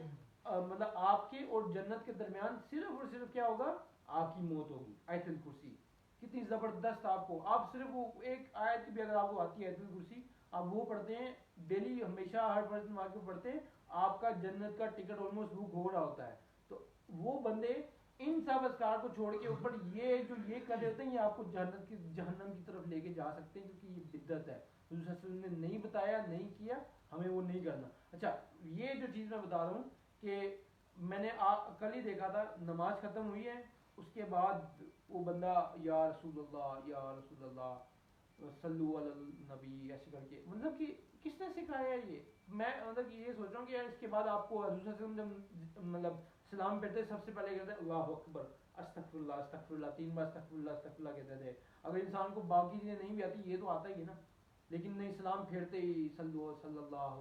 مطلب آپ کے اور جنت کے درمیان صرف اور صرف کیا ہوگا، آپ کی موت ہوگی. آیت الکرسی کتنی زبردست. آپ کو آپ صرف وہ ایک آیت بھی اگر آپ کو آتی ہے آیت الکرسی، آپ وہ پڑھتے ہیں ڈیلی، ہمیشہ ہر فرض نماز کو پڑھتے ہیں، آپ کا جنت کا ٹکٹ آلموسٹ بک ہو رہا ہوتا ہے. تو وہ بندے ان سب اذکار کو چھوڑ کے اوپر یہ جو یہ کر دیتے ہیں، یہ آپ کو جہنم کی طرف لے کے جا سکتے ہیں، کیونکہ یہ بدعت ہے. حضور صلی اللہ علیہ وسلم نے نہیں بتایا، نہیں کیا، ہمیں وہ نہیں کرنا. اچھا یہ جو چیز میں بتا رہا ہوں کہ میں نے کل ہی دیکھا تھا، نماز ختم ہوئی ہے، اس کے بعد وہ بندہ یا رسول اللہ یا رسول اللہ صلو علی النبی ایسے کر کے، مطلب کہ کس نے سکھایا یہ؟ میں مطلب کہ یہ سوچ رہا ہوں کہ یار اس کے بعد آپ کو حضور صلی اللہ علیہ وسلم جب مطلب سلام پھرتے سب سے پہلے کہتے ہیں اللہ اکبر استغفر اللہ استغفر اللہ، 3 بار استغفر اللہ استغفر اللہ کہتے تھے. اگر انسان کو باقی چیزیں نہیں بھی آتی، یہ تو آتا ہی ہے نا، لیکن نہیں سلام پھیرتے ہی صلی اللہ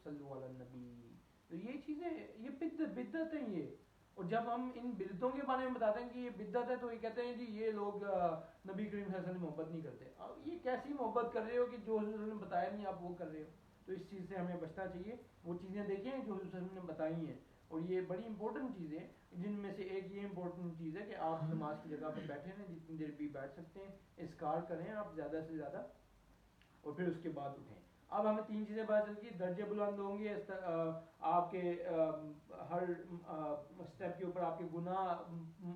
صلو علی النبی. تو یہ چیزیں یہ بدعت ہیں یہ. اور جب ہم ان بدعتوں کے بارے میں بتاتے ہیں کہ یہ بدعت ہے، تو یہ کہتے ہیں جی یہ لوگ نبی کریم صلی اللہ علیہ وسلم سے محبت نہیں کرتے. اب یہ کیسی محبت کر رہے ہو کہ جو حضور صلی اللہ علیہ وسلم نے بتایا نہیں آپ وہ کر رہے ہو؟ تو اس چیز سے ہمیں بچنا چاہیے. وہ چیزیں دیکھیں جو حضور صلی اللہ علیہ وسلم نے بتائی ہیں، اور یہ بڑی امپورٹنٹ چیزیں، جن میں سے ایک یہ امپورٹنٹ چیز ہے کہ آپ نماز کی جگہ پہ بیٹھے ہیں، جتنی دیر بھی بیٹھ سکتے ہیں اذکار کریں آپ زیادہ سے زیادہ، اور پھر اس کے بعد اٹھیں. اب ہمیں 3 چیزیں پتہ چل گئی. درجے بلند ہوں گے آپ کے، ہر اسٹیپ کے اوپر آپ کے گناہ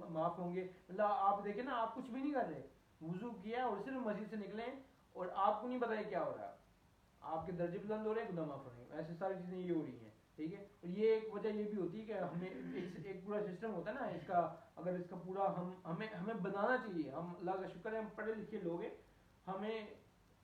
معاف ہوں گے. مطلب آپ دیکھیں نا، آپ کچھ بھی نہیں کر رہے، وضو کیا اور صرف مسجد سے نکلیں اور آپ کو نہیں پتا کیا ہو رہا ہے، آپ کے درجے بلند ہو رہے ہیں، گناہ معاف ہو رہے ہیں. ایسے ساری چیزیں یہ ہو رہی ہیں. ٹھیک ہے، اور یہ ایک وجہ یہ بھی ہوتی ہے کہ ہمیں ایک پورا سسٹم ہوتا ہے نا اس کا، اگر اس کا پورا ہمیں بنانا چاہیے. ہم اللہ کا شکر ہے ہم پڑھے لکھے لوگ ہیں، ہمیں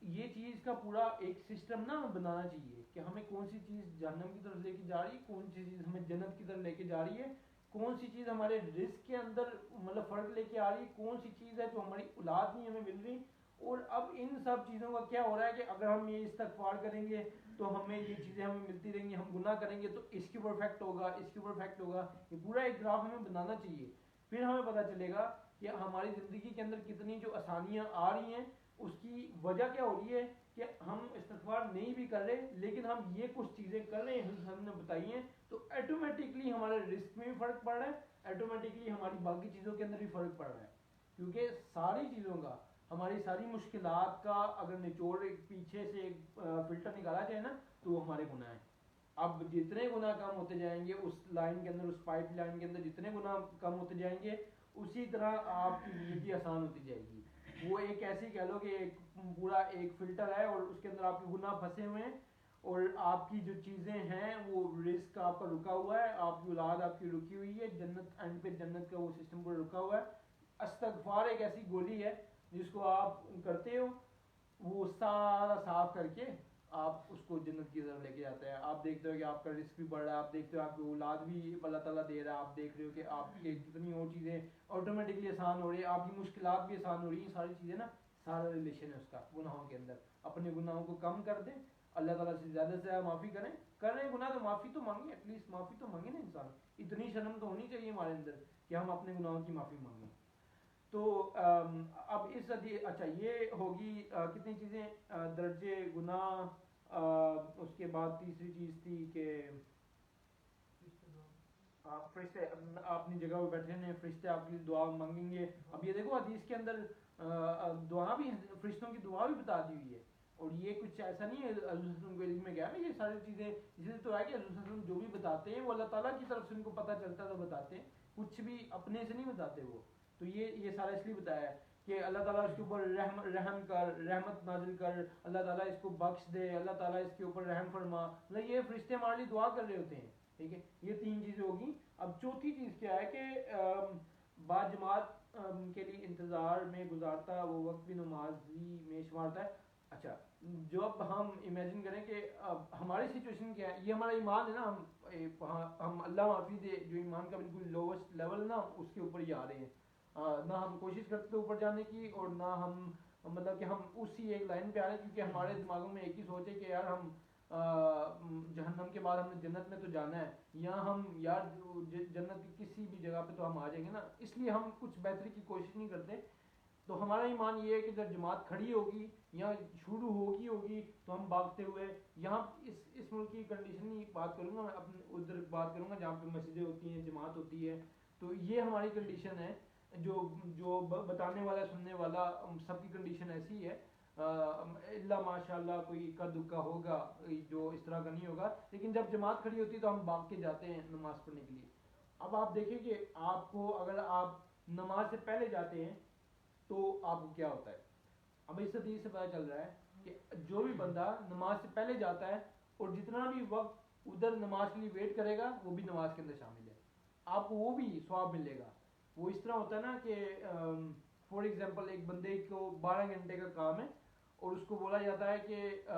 یہ چیز کا پورا ایک سسٹم نا بنانا چاہیے کہ ہمیں کون سی چیز جہنم کی طرف لے کے جا رہی ہے، کون سی چیز ہمیں جنت کی طرف لے کے جا رہی ہے، کون سی چیز ہمارے رزق کے اندر مطلب فرق لے کے آ رہی ہے، کون سی چیز ہے جو ہماری اولاد نہیں ہمیں مل رہی. اور اب ان سب چیزوں کا کیا ہو رہا ہے کہ اگر ہم یہ استغفار کریں گے تو ہمیں یہ چیزیں ہمیں ملتی رہیں گی، ہم گناہ کریں گے تو اس کے اوپر افیکٹ ہوگا، اس کے اوپر افیکٹ ہوگا. یہ پورا ایک گراف ہمیں بنانا چاہیے. پھر ہمیں پتہ چلے گا کہ ہماری زندگی کے اندر کتنی جو آسانیاں آ رہی ہیں، اس کی وجہ کیا ہو رہی ہے کہ ہم استغفار نہیں بھی کر رہے لیکن ہم یہ کچھ چیزیں کر رہے ہیں ہم نے بتائی ہیں. تو ایٹومیٹکلی ہمارے رزق میں بھی فرق پڑ رہا ہے، ایٹومیٹکلی ہماری باقی چیزوں کے اندر بھی فرق پڑ رہا ہے. کیونکہ ساری چیزوں کا، ہماری ساری مشکلات کا اگر نچوڑ ایک پیچھے سے ایک فلٹر نکالا جائے نا، تو وہ ہمارے گناہ ہیں. اب جتنے گناہ کم ہوتے جائیں گے اس لائن کے اندر، اس پائپ لائن کے اندر جتنے گناہ کم ہوتے جائیں گے، اسی طرح آپ کی زندگی آسان ہوتی جائے گی. وہ ایک ایسی کہہ لو کہ ایک پورا ایک فلٹر ہے اور اس کے اندر آپ کے گناہ پھنسے ہوئے ہیں، اور آپ کی جو چیزیں ہیں وہ رزق آپ کا رکا ہوا ہے، آپ کی اولاد آپ کی رکی ہوئی ہے، جنت اینڈ پہ جنت کا وہ سسٹم پر رکا ہوا ہے. استغفار ایک ایسی گولی ہے جس کو آپ کرتے ہو، وہ سارا صاف کر کے آپ اس کو جنت کی طرف لے کے جاتا ہے. آپ دیکھتے ہو کہ آپ کا رزق بھی بڑھ رہا ہے، آپ دیکھتے ہو آپ کی اولاد بھی اللہ تعالیٰ دے رہا ہے، آپ دیکھ رہے ہو کہ آپ کے کتنی اور چیزیں آٹومیٹکلی آسان ہو رہی ہے، آپ کی مشکلات بھی آسان ہو رہی ہیں. ساری چیزیں نا، سارا ریلیشن ہے اس کا گناہوں کے اندر. اپنے گناہوں کو کم کر دیں، اللہ تعالیٰ سے زیادہ معافی کریں. کر رہے ہیں گناہ تو معافی تو مانگیں، ایٹ لیسٹ معافی تو مانگیں نا. انسان اتنی شرم تو ہونی چاہیے ہمارے اندر کہ ہم اپنے گناہوں کی معافی مانگیں. تو اب اس اچھا یہ ہوگی کتنی چیزیں، درجے گناہ، اس کے بعد تیسری چیز تھی کہ فرشتے اپنی جگہ پہ بیٹھے ہیں، فرشتے آپ کی دعا مانگیں گے. اب یہ دیکھو حدیث کے اندر دعا بھی، فرشتوں کی دعا بھی بتا دی ہوئی ہے. اور یہ کچھ ایسا نہیں ہے حضور صلی اللہ علیہ وسلم کے علم میں گیا نا، یہ ساری چیزیں اس لیے تو ہے کہ حضور صلی اللہ علیہ وسلم جو بھی بتاتے ہیں وہ اللہ تعالیٰ کی طرف سے ان کو پتہ چلتا ہے تو بتاتے ہیں، کچھ بھی اپنے سے نہیں بتاتے وہ. تو یہ سارا اس لیے بتایا ہے کہ اللہ تعالیٰ اس کے اوپر رحم کر، رحمت نازل کر، اللہ تعالیٰ اس کو بخش دے، اللہ تعالیٰ اس کے اوپر رحم فرما. مطلب یہ فرشتے ہمارے لیے دعا کر رہے ہوتے ہیں. ٹھیک ہے، یہ 3 چیزیں ہوگی. اب چوتھی چیز کیا ہے کہ بعد جماعت کے لیے انتظار میں گزارتا وہ وقت بھی نمازی میں شمارتا ہے. اچھا جب ہم امیجن کریں کہ ہماری سچویشن کیا ہے، یہ ہمارا ایمان ہے نا، ہم اللہ معافی دے جو ایمان کا بالکل لوسٹ لیول نا اس کے اوپر ہی آ رہے ہیں. نہ ہم کوشش کرتے اوپر جانے کی، اور نہ ہم مطلب کہ ہم اسی ایک لائن پہ آ رہے ہیں، کیونکہ ہمارے دماغوں میں ایک ہی سوچ ہے کہ یار ہم جہنم کے بعد ہم نے جنت میں تو جانا ہے، یہاں ہم یار جنت کی کسی بھی جگہ پہ تو ہم آ جائیں گے نا، اس لیے ہم کچھ بہتری کی کوشش نہیں کرتے. تو ہمارا ایمان یہ ہے کہ جب جماعت کھڑی ہوگی یا شروع ہوگی تو ہم بھاگتے ہوئے یہاں اس ملک کی کنڈیشن نہیں بات کروں گا، میں اپنے ادھر بات کروں گا جہاں پہ مسجدیں ہوتی ہیں، جماعت ہوتی ہے. تو یہ ہماری کنڈیشن ہے، جو بتانے والا سننے والا سب کی کنڈیشن ایسی ہے. اللہ ماشاء اللہ کوئی اکا دکا ہوگا جو اس طرح کا نہیں ہوگا، لیکن جب جماعت کھڑی ہوتی ہے تو ہم بھاگ کے جاتے ہیں نماز پڑھنے کے لیے. اب آپ دیکھیں کہ آپ کو اگر آپ نماز سے پہلے جاتے ہیں تو آپ کو کیا ہوتا ہے. اب اس حدیث سے پتہ چل رہا ہے کہ جو بھی بندہ نماز سے پہلے جاتا ہے اور جتنا بھی وقت ادھر نماز کے لیے ویٹ کرے گا وہ بھی نماز کے اندر شامل ہے، آپ کو وہ بھی ثواب ملے گا. وہ اس طرح ہوتا ہے نا کہ فار ایگزامپل ایک بندے کو 12 گھنٹے کا کام ہے اور اس کو بولا جاتا ہے کہ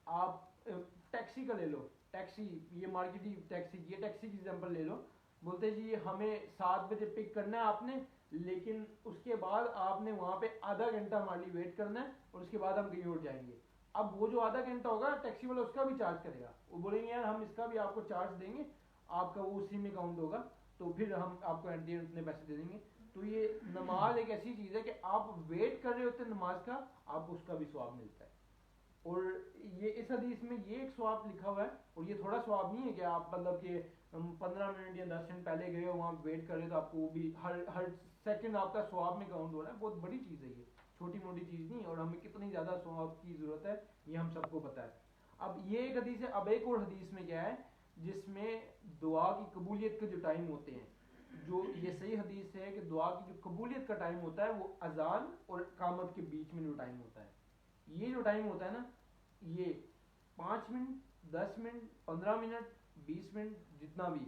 آپ ٹیکسی کا لے لو، ٹیکسی یہ مارکیٹی ٹیکسی کی ایگزامپل لے لو. بولتے جی ہمیں 7 بجے پک کرنا ہے آپ نے، لیکن اس کے بعد آپ نے وہاں پہ آدھا گھنٹہ ہمارے لیے ویٹ کرنا ہے اور اس کے بعد ہم کہیں اور جائیں گے. اب وہ جو آدھا گھنٹہ ہوگا ٹیکسی والا اس کا بھی چارج کرے گا، وہ بولیں گے یار ہم اس کا بھی آپ کو چارج دیں گے، آپ کا وہ اسی میں کاؤنٹ ہوگا، تو پھر ہم آپ کو ایٹ دی اینڈ اتنے پیسے دے دیں گے. تو یہ نماز ایک ایسی چیز ہے کہ آپ ویٹ کر رہے ہوتے ہیں نماز کا، آپ کو اس کا بھی ثواب ملتا ہے. اور یہ اس حدیث میں یہ ایک ثواب لکھا ہوا ہے، اور یہ تھوڑا ثواب نہیں ہے کہ آپ مطلب کہ 15 منٹ یا 10 منٹ پہلے گئے ہو وہاں ویٹ کر رہے تو آپ کو وہ بھی ہر سیکنڈ آپ کا ثواب میں کاؤنٹ ہو رہا ہے. بہت بڑی چیز ہے، یہ چھوٹی موٹی چیز نہیں، اور ہمیں کتنی زیادہ ثواب کی ضرورت ہے یہ ہم سب کو پتہ ہے. اب یہ ایک حدیث ہے. اب ایک اور حدیث میں کیا ہے جس میں دعا کی قبولیت کے جو ٹائم ہوتے ہیں، جو یہ صحیح حدیث ہے کہ دعا کی جو قبولیت کا ٹائم ہوتا ہے وہ اذان اور اقامت کے بیچ میں جو ٹائم ہوتا ہے، یہ جو ٹائم ہوتا ہے نا، یہ 5 منٹ 10 منٹ 15 منٹ 20 منٹ جتنا بھی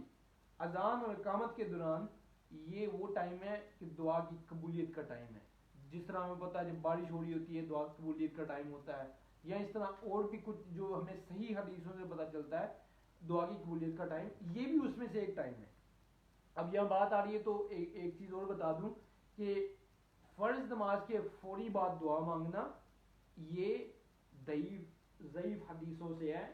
اذان اور اقامت کے دوران، یہ وہ ٹائم ہے کہ دعا کی قبولیت کا ٹائم ہے. جس طرح ہمیں پتہ ہے جب بارش ہو رہی ہوتی ہے دعا کی قبولیت کا ٹائم ہوتا ہے، یا اس طرح اور بھی کچھ جو ہمیں صحیح حدیثوں سے پتہ چلتا ہے دعا کی قبولیت کا ٹائم، یہ بھی اس میں سے ایک ٹائم ہے. اب یہاں بات آ رہی ہے تو ایک چیز اور بتا دوں کہ فرض نماز کے فوری بعد دعا مانگنا یہ ضعیف حدیثوں سے ہے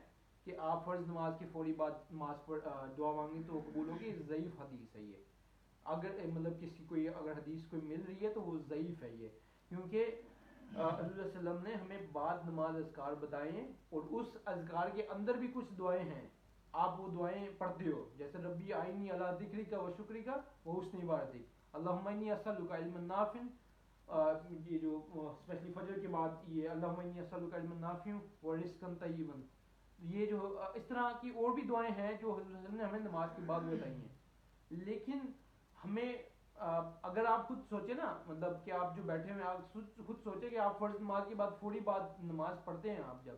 کہ آپ فرض نماز کے فوری بعد نماز پر دعا مانگیں تو قبول ہوگی. ضعیف حدیث ہے یہ، اگر مطلب کسی کوئی اگر حدیث کوئی مل رہی ہے تو وہ ضعیف ہے یہ، کیونکہ رسول اللہ علیہ وسلم نے ہمیں بعد نماز اذکار بتائے ہیں اور اس اذکار کے اندر بھی کچھ دعائیں ہیں، آپ وہ دعائیں پڑھتے ہو، جیسے ربی آئینی علی ذکرک و شکرک و حسن عبادتک، اللہم انی اسألک علما نافعا، یہ جو اسپیشلی فجر کے بعد یہ اللہم انی اسألک علما نافعا و رزقا طیبا، یہ جو اس طرح کی اور بھی دعائیں ہیں جو حضرت صلی اللہ علیہ وسلم نے ہمیں نماز کے بعد بتائی ہیں. لیکن ہمیں اگر آپ خود سوچیں نا، مطلب کہ آپ جو بیٹھے ہوئے آپ خود سوچیں کہ آپ فرض نماز کے بعد فوری بعد نماز پڑھتے ہیں، آپ جب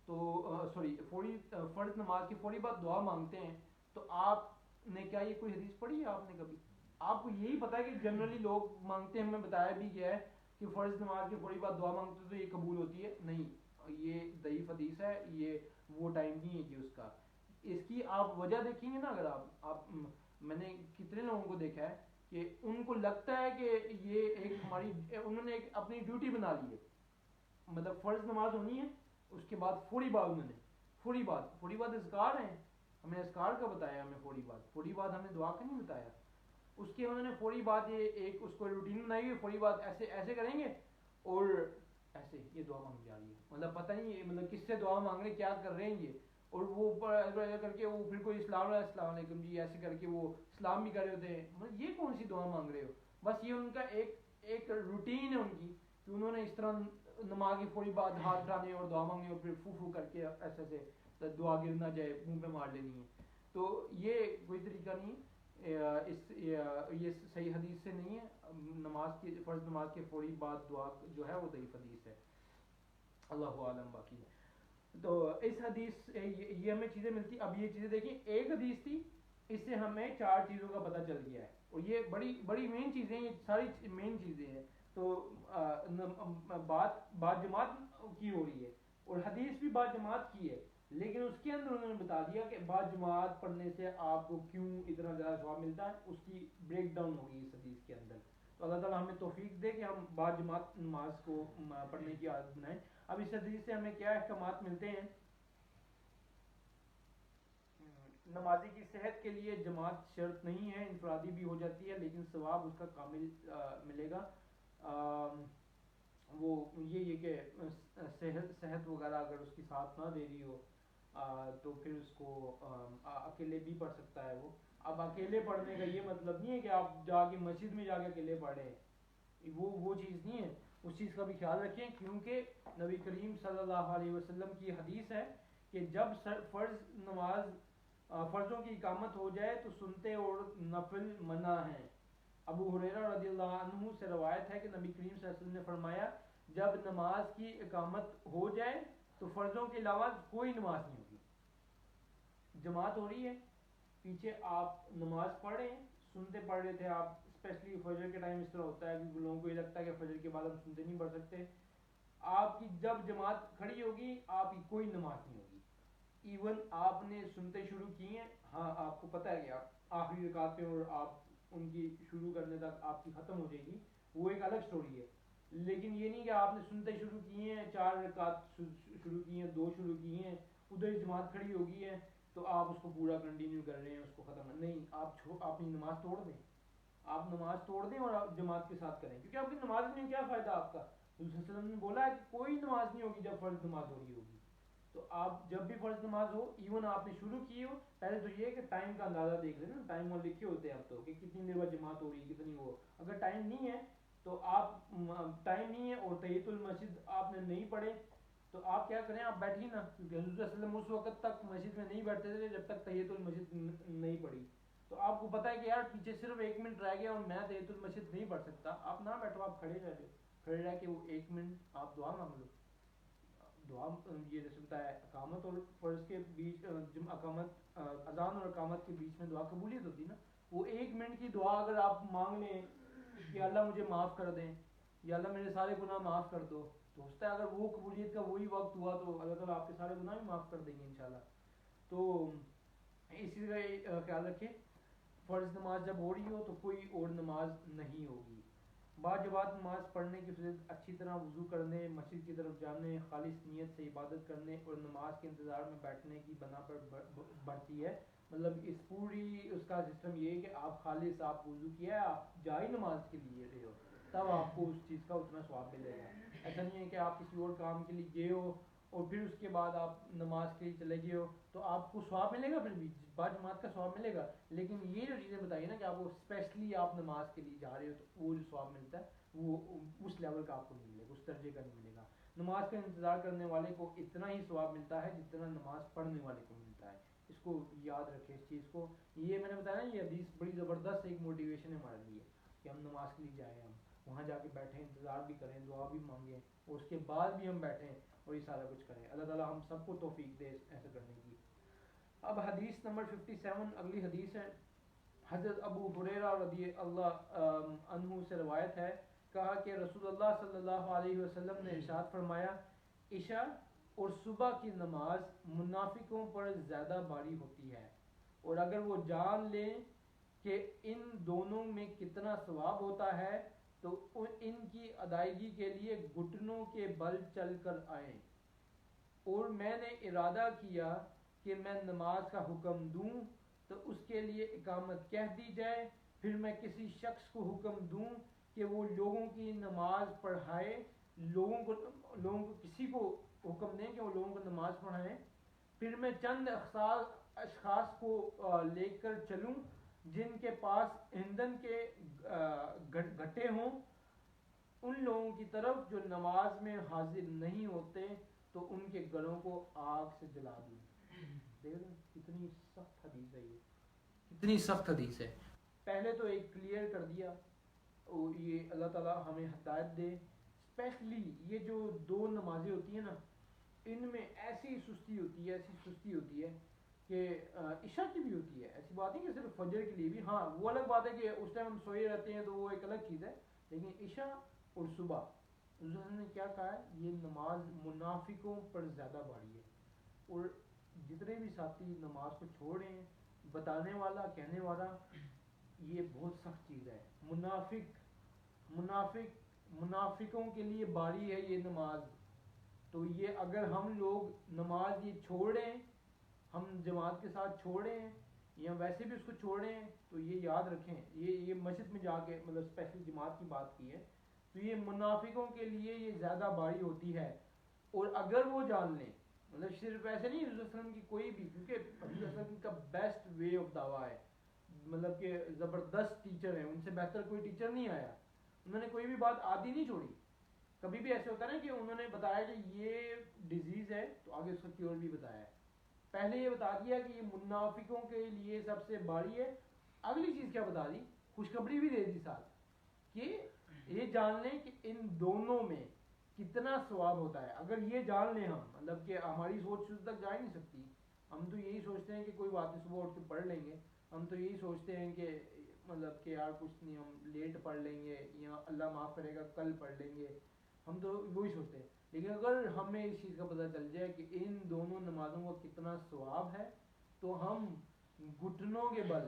تو فرض نماز کی فوری بعد دعا مانگتے ہیں، تو آپ نے کیا یہ کوئی حدیث پڑھی ہے آپ نے کبھی؟ آپ کو یہی پتا ہے کہ جنرلی لوگ مانگتے ہیں، ہمیں بتایا بھی گیا ہے کہ فرض نماز کی فوری بعد دعا مانگتے تو یہ قبول ہوتی ہے. نہیں، یہ ضعیف حدیث ہے، یہ وہ ٹائم نہیں ہے کہ اس کا. اس کی آپ وجہ دیکھیں گے نا، اگر آپ میں نے کتنے لوگوں کو دیکھا ہے کہ ان کو لگتا ہے کہ یہ ایک ہماری انہوں نے ایک اپنی ڈیوٹی بنا لی ہے، مطلب فرض نماز ہونی ہے اس کے بعد فوری بعد انہوں نے فوری بعد اذکار ہیں، ہمیں اذکار کا بتایا، ہمیں فوری بعد ہمیں دعا کا نہیں بتایا. اس کے انہوں نے فوری بعد یہ ایک اس کو روٹین بنائی ہوئی، فوری بعد ایسے کریں گے اور ایسے یہ دعا مانگ جا رہی ہے، مطلب پتہ نہیں مطلب کس سے دعا مانگ رہے کیا کر رہے ہیں یہ، اور وہ اوپر کر کے وہ پھر کوئی السلام علیکم جی ایسے کر کے وہ اسلام بھی کر رہے ہوتے ہیں. مطلب یہ کون سی دعا مانگ رہے ہو؟ بس یہ ان کا ایک روٹین ہے ان کی کہ انہوں نے اس طرح نماز کی فوری بعد ہاتھ اٹھانے اور دعا مانگنے اور پھر فو کر کے ایسے دعا گر نہ جائے منہ پہ مار لینی ہے. تو یہ کوئی طریقہ نہیں، یہ صحیح حدیث سے نہیں ہے. نماز کی فرض نماز کے فوری بعد دعا جو ہے وہ ضعیف حدیث ہے، اللہ عالم. باقی تو اس حدیث یہ ہمیں چیزیں ملتی. اب یہ چیزیں دیکھیں، ایک حدیث تھی، اس سے ہمیں 4 چیزوں کا پتہ چل گیا ہے، اور یہ بڑی مین چیزیں، یہ ساری مین چیزیں ہیں. تو بات جماعت کی ہو رہی ہے اور حدیث بھی بات جماعت کی ہے، لیکن اس کے اندر انہوں نے بتا دیا کہ بات جماعت پڑھنے سے آپ کو کیوں اتنا زیادہ ثواب ملتا ہے، اس کی بریک ڈاؤن ہوگی اس حدیث کے اندر. تو اللہ تعالیٰ ہمیں توفیق دے کہ ہم بات جماعت نماز کو پڑھنے کی عادت بنائیں. اب اس حدیث سے ہمیں کیا احکامات ملتے ہیں نمازی کی صحت کے لیے جماعت شرط نہیں ہے، انفرادی بھی ہو جاتی ہے، لیکن ثواب اس کا کامل ملے گا۔ وہ یہ کہ صحت وغیرہ اگر اس کی ساتھ نہ دے رہی ہو تو پھر اس کو اکیلے بھی پڑھ سکتا ہے وہ۔ اب اکیلے پڑھنے کا یہ مطلب نہیں ہے کہ آپ جا کے مسجد میں جا کے اکیلے پڑھیں، وہ چیز نہیں ہے، اس چیز کا بھی خیال رکھیں، کیونکہ نبی کریم صلی اللہ علیہ وسلم کی حدیث ہے کہ جب فرضوں کی اقامت ہو جائے تو سنتے اور نفل منع ہیں۔ ابو ہریرہ رضی اللہ عنہ سے روایت ہے کہ نبی کریم صلی اللہ علیہ وسلم نے فرمایا جب نماز کی اقامت ہو جائے تو فرضوں کے علاوہ کوئی نماز نہیں ہوگی۔ جماعت ہو رہی ہے، پیچھے آپ نماز پڑھ رہے ہیں، سنتے پڑھ رہے تھے آپ، اسپیشلی فجر کے ٹائم اس طرح ہوتا ہے کہ لوگوں کو یہ لگتا ہے کہ فجر کے بعد ہم سنتے نہیں پڑھ سکتے۔ آپ کی جب جماعت کھڑی ہوگی آپ کی کوئی نماز نہیں ہوگی، ایون آپ نے سنتے شروع کی ہیں، ہاں آپ کو پتہ ہے کہ آپ آخری رکعت پہ اور آپ ان کی شروع کرنے تک آپ کی ختم ہو جائے گی، وہ ایک الگ سٹوری ہے، لیکن یہ نہیں کہ آپ نے سنتے شروع کیے ہیں، 4 رکعت شروع کی ہیں، 2 شروع کی ہیں، ادھر جماعت کھڑی ہوگی ہے تو آپ اس کو پورا کنٹینیو کر رہے ہیں، اس کو ختم نہیں، آپ اپنی نماز توڑ دیں، آپ نماز توڑ دیں اور آپ جماعت کے ساتھ کریں، کیونکہ آپ کی نماز میں کیا فائدہ آپ کا؟ حضور صلی اللہ علیہ وسلم نے بولا ہے کہ کوئی نماز نہیں ہوگی جب فرض نماز ہو رہی ہوگی، تو آپ جب بھی فرض نماز ہو، ایون آپ نے شروع کی ہو، پہلے تو یہ کہ ٹائم کا اندازہ دیکھ لیں نا، ٹائم وہاں لکھے ہوتے ہیں اب تو کہ کتنی دیر بعد جماعت ہو رہی ہے، کتنی وہ، اگر ٹائم نہیں ہے تو آپ ٹائم نہیں ہے اور تحیۃ المسجد آپ نے نہیں پڑھے تو آپ کیا کریں، آپ بیٹھیں نا، کیونکہ حضور صلی اللہ علیہ وسلم اس وقت تک مسجد میں نہیں بیٹھتے تھے جب تک تحیۃ المسجد نہیں پڑھی، تو آپ کو پتہ ہے کہ یار پیچھے صرف 1 منٹ رہ گیا اور میں تحیۃ المسجد نہیں پڑھ سکتا، آپ نہ بیٹھو، آپ کھڑے رہ جاؤ، کھڑے رہ کے وہ 1 منٹ آپ دعا مانگ لو۔ دعا یہ رسمتا ہے اقامت اور فرض کے بیچ، اقامت اذان اور اقامت کے بیچ میں دعا قبولیت ہوتی نا، وہ 1 منٹ کی دعا اگر آپ مانگ لیں کہ اللہ مجھے معاف کر دیں یا اللہ میرے سارے گناہ معاف کر دو، تو ہوتا ہے اگر وہ قبولیت کا وہی وقت ہوا تو اللہ تعالیٰ آپ کے سارے گناہ بھی معاف کر دیں گے انشاءاللہ۔ تو اسی طرح خیال رکھیں فرض نماز جب ہو رہی ہو تو کوئی اور نماز نہیں ہوگی۔ باجماعت نماز پڑھنے کی فضیلت اچھی طرح وضو کرنے، مسجد کی طرف جانے، خالص نیت سے عبادت کرنے اور نماز کے انتظار میں بیٹھنے کی بنا پر بڑھتی ہے۔ مطلب اس پوری اس کا سسٹم یہ ہے کہ آپ خالص آپ وضو کیا ہے، آپ جا ہی نماز کے لیے رہے ہو، تب آپ کو اس چیز کا اتنا ثواب ملے گا۔ ایسا نہیں ہے کہ آپ کسی اور کام کے لیے گئے ہو اور پھر اس کے بعد آپ نماز کے لیے چلے گئے ہو تو آپ کو ثواب ملے گا، پھر بھی باجماعت کا ثواب ملے گا، لیکن یہ جو چیزیں بتائیے نا کہ آپ کو اسپیشلی آپ نماز کے لیے جا رہے ہو تو وہ جو ثواب ملتا ہے وہ اس لیول کا آپ کو نہیں ملے گا، اس درجے کا نہیں ملے گا۔ نماز کا انتظار کرنے والے کو اتنا ہی ثواب ملتا ہے جتنا نماز پڑھنے والے کو ملتا ہے، اس کو یاد رکھیں اس چیز کو۔ یہ میں نے بتایا نا، یہ حدیث بڑی زبردست ایک موٹیویشن ہے ہمارے لیے کہ ہم نماز کے لیے جائیں، ہم وہاں جا کے بیٹھیں، انتظار بھی کریں، دعا بھی مانگیں اور اس کے بعد بھی ہم بیٹھیں اور یہ سارا کچھ کریں۔ اللہ تعالیٰ ہم سب کو توفیق دے ایسا کرنے کی۔ اب حدیث نمبر 57 اگلی حدیث ہے، حضرت ابو ہریرہ رضی اللہ عنہ سے روایت ہے، کہا کہ رسول اللہ صلی اللہ علیہ وسلم نے ارشاد فرمایا عشاء اور صبح کی نماز منافقوں پر زیادہ باری ہوتی ہے، اور اگر وہ جان لیں کہ ان دونوں میں کتنا ثواب ہوتا ہے تو ان کی ادائیگی کے لیے گھٹنوں کے بل چل کر آئیں، اور میں نے ارادہ کیا کہ میں نماز کا حکم دوں تو اس کے لیے اقامت کہہ دی جائے، پھر میں کسی شخص کو حکم دوں کہ وہ لوگوں کی نماز پڑھائے، لوگوں کو کسی کو حکم دیں کہ وہ لوگوں کو نماز پڑھائیں، پھر میں چند اشخاص کو لے کر چلوں جن کے پاس ایندھن کے گھٹے ہوں، ان لوگوں کی طرف جو نماز میں حاضر نہیں ہوتے تو ان کے گلوں کو آگ سے جلا دوں۔ دیکھ لیں کتنی سخت حدیث ہے، یہ کتنی سخت حدیث ہے۔ پہلے تو ایک کلیئر کر دیا، اور یہ اللہ تعالیٰ ہمیں ہدایت دے، اسپیشلی یہ جو 2 نمازیں ہوتی ہیں نا، ان میں ایسی سستی ہوتی ہے کہ عشاء کی بھی ہوتی ہے، ایسی بات نہیں کہ صرف فجر کے لیے بھی، ہاں وہ الگ بات ہے کہ اس ٹائم ہم سوئے رہتے ہیں تو وہ ایک الگ چیز ہے، لیکن عشاء اور صبح حضور نے کیا کہا ہے، یہ نماز منافقوں پر زیادہ باری ہے، اور جتنے بھی ساتھی نماز کو چھوڑ رہے ہیں، بتانے والا کہنے والا یہ بہت سخت چیز ہے۔ منافقوں کے لیے باری ہے یہ نماز، تو یہ اگر ہم لوگ نماز یہ چھوڑ رہے ہیں، ہم جماعت کے ساتھ چھوڑ رہے ہیں یا ویسے بھی اس کو چھوڑ رہے ہیں تو یہ یاد رکھیں، یہ مسجد میں جا کے مطلب اسپیشل جماعت کی بات کی ہے، تو یہ منافقوں کے لیے یہ زیادہ باری ہوتی ہے۔ اور اگر وہ جان لیں، مطلب صرف ایسے نہیں رسول اللہ علیہ وسلم کی کوئی بھی، کیونکہ رسول اللہ علیہ وسلم کا بیسٹ وے آف دعویٰ ہے، مطلب کہ زبردست ٹیچر ہیں، ان سے بہتر کوئی ٹیچر نہیں آیا، انہوں نے کوئی بھی بات آدھی نہیں چھوڑی۔ کبھی بھی ایسے ہوتا ہے نا کہ انہوں نے بتایا کہ یہ ڈیزیز ہے تو آگے اس کا کیور بھی بتایا ہے، پہلے یہ بتا دیا کہ یہ منافقوں کے لیے سب سے باری ہے، اگلی چیز کیا بتا دی، خوشخبری بھی دے دی ساتھ کہ یہ جان لیں کہ ان دونوں میں کتنا ثواب ہوتا ہے۔ اگر یہ جان لیں ہم، مطلب کہ ہماری سوچ اس تک جا ہی نہیں سکتی، ہم تو یہی سوچتے ہیں کہ کوئی بات نہیں صبح اٹھ کے پڑھ لیں گے، ہم تو یہی سوچتے ہیں کہ مطلب کہ یار کچھ نہیں، ہم لیٹ پڑھ لیں گے یا اللہ معاف کرے گا کل پڑھ لیں گے، ہم تو وہی سوچتے ہیں۔ لیکن اگر ہمیں اس چیز کا پتہ چل جائے کہ ان دونوں نمازوں کا کتنا ثواب ہے تو ہم گھٹنوں کے بل،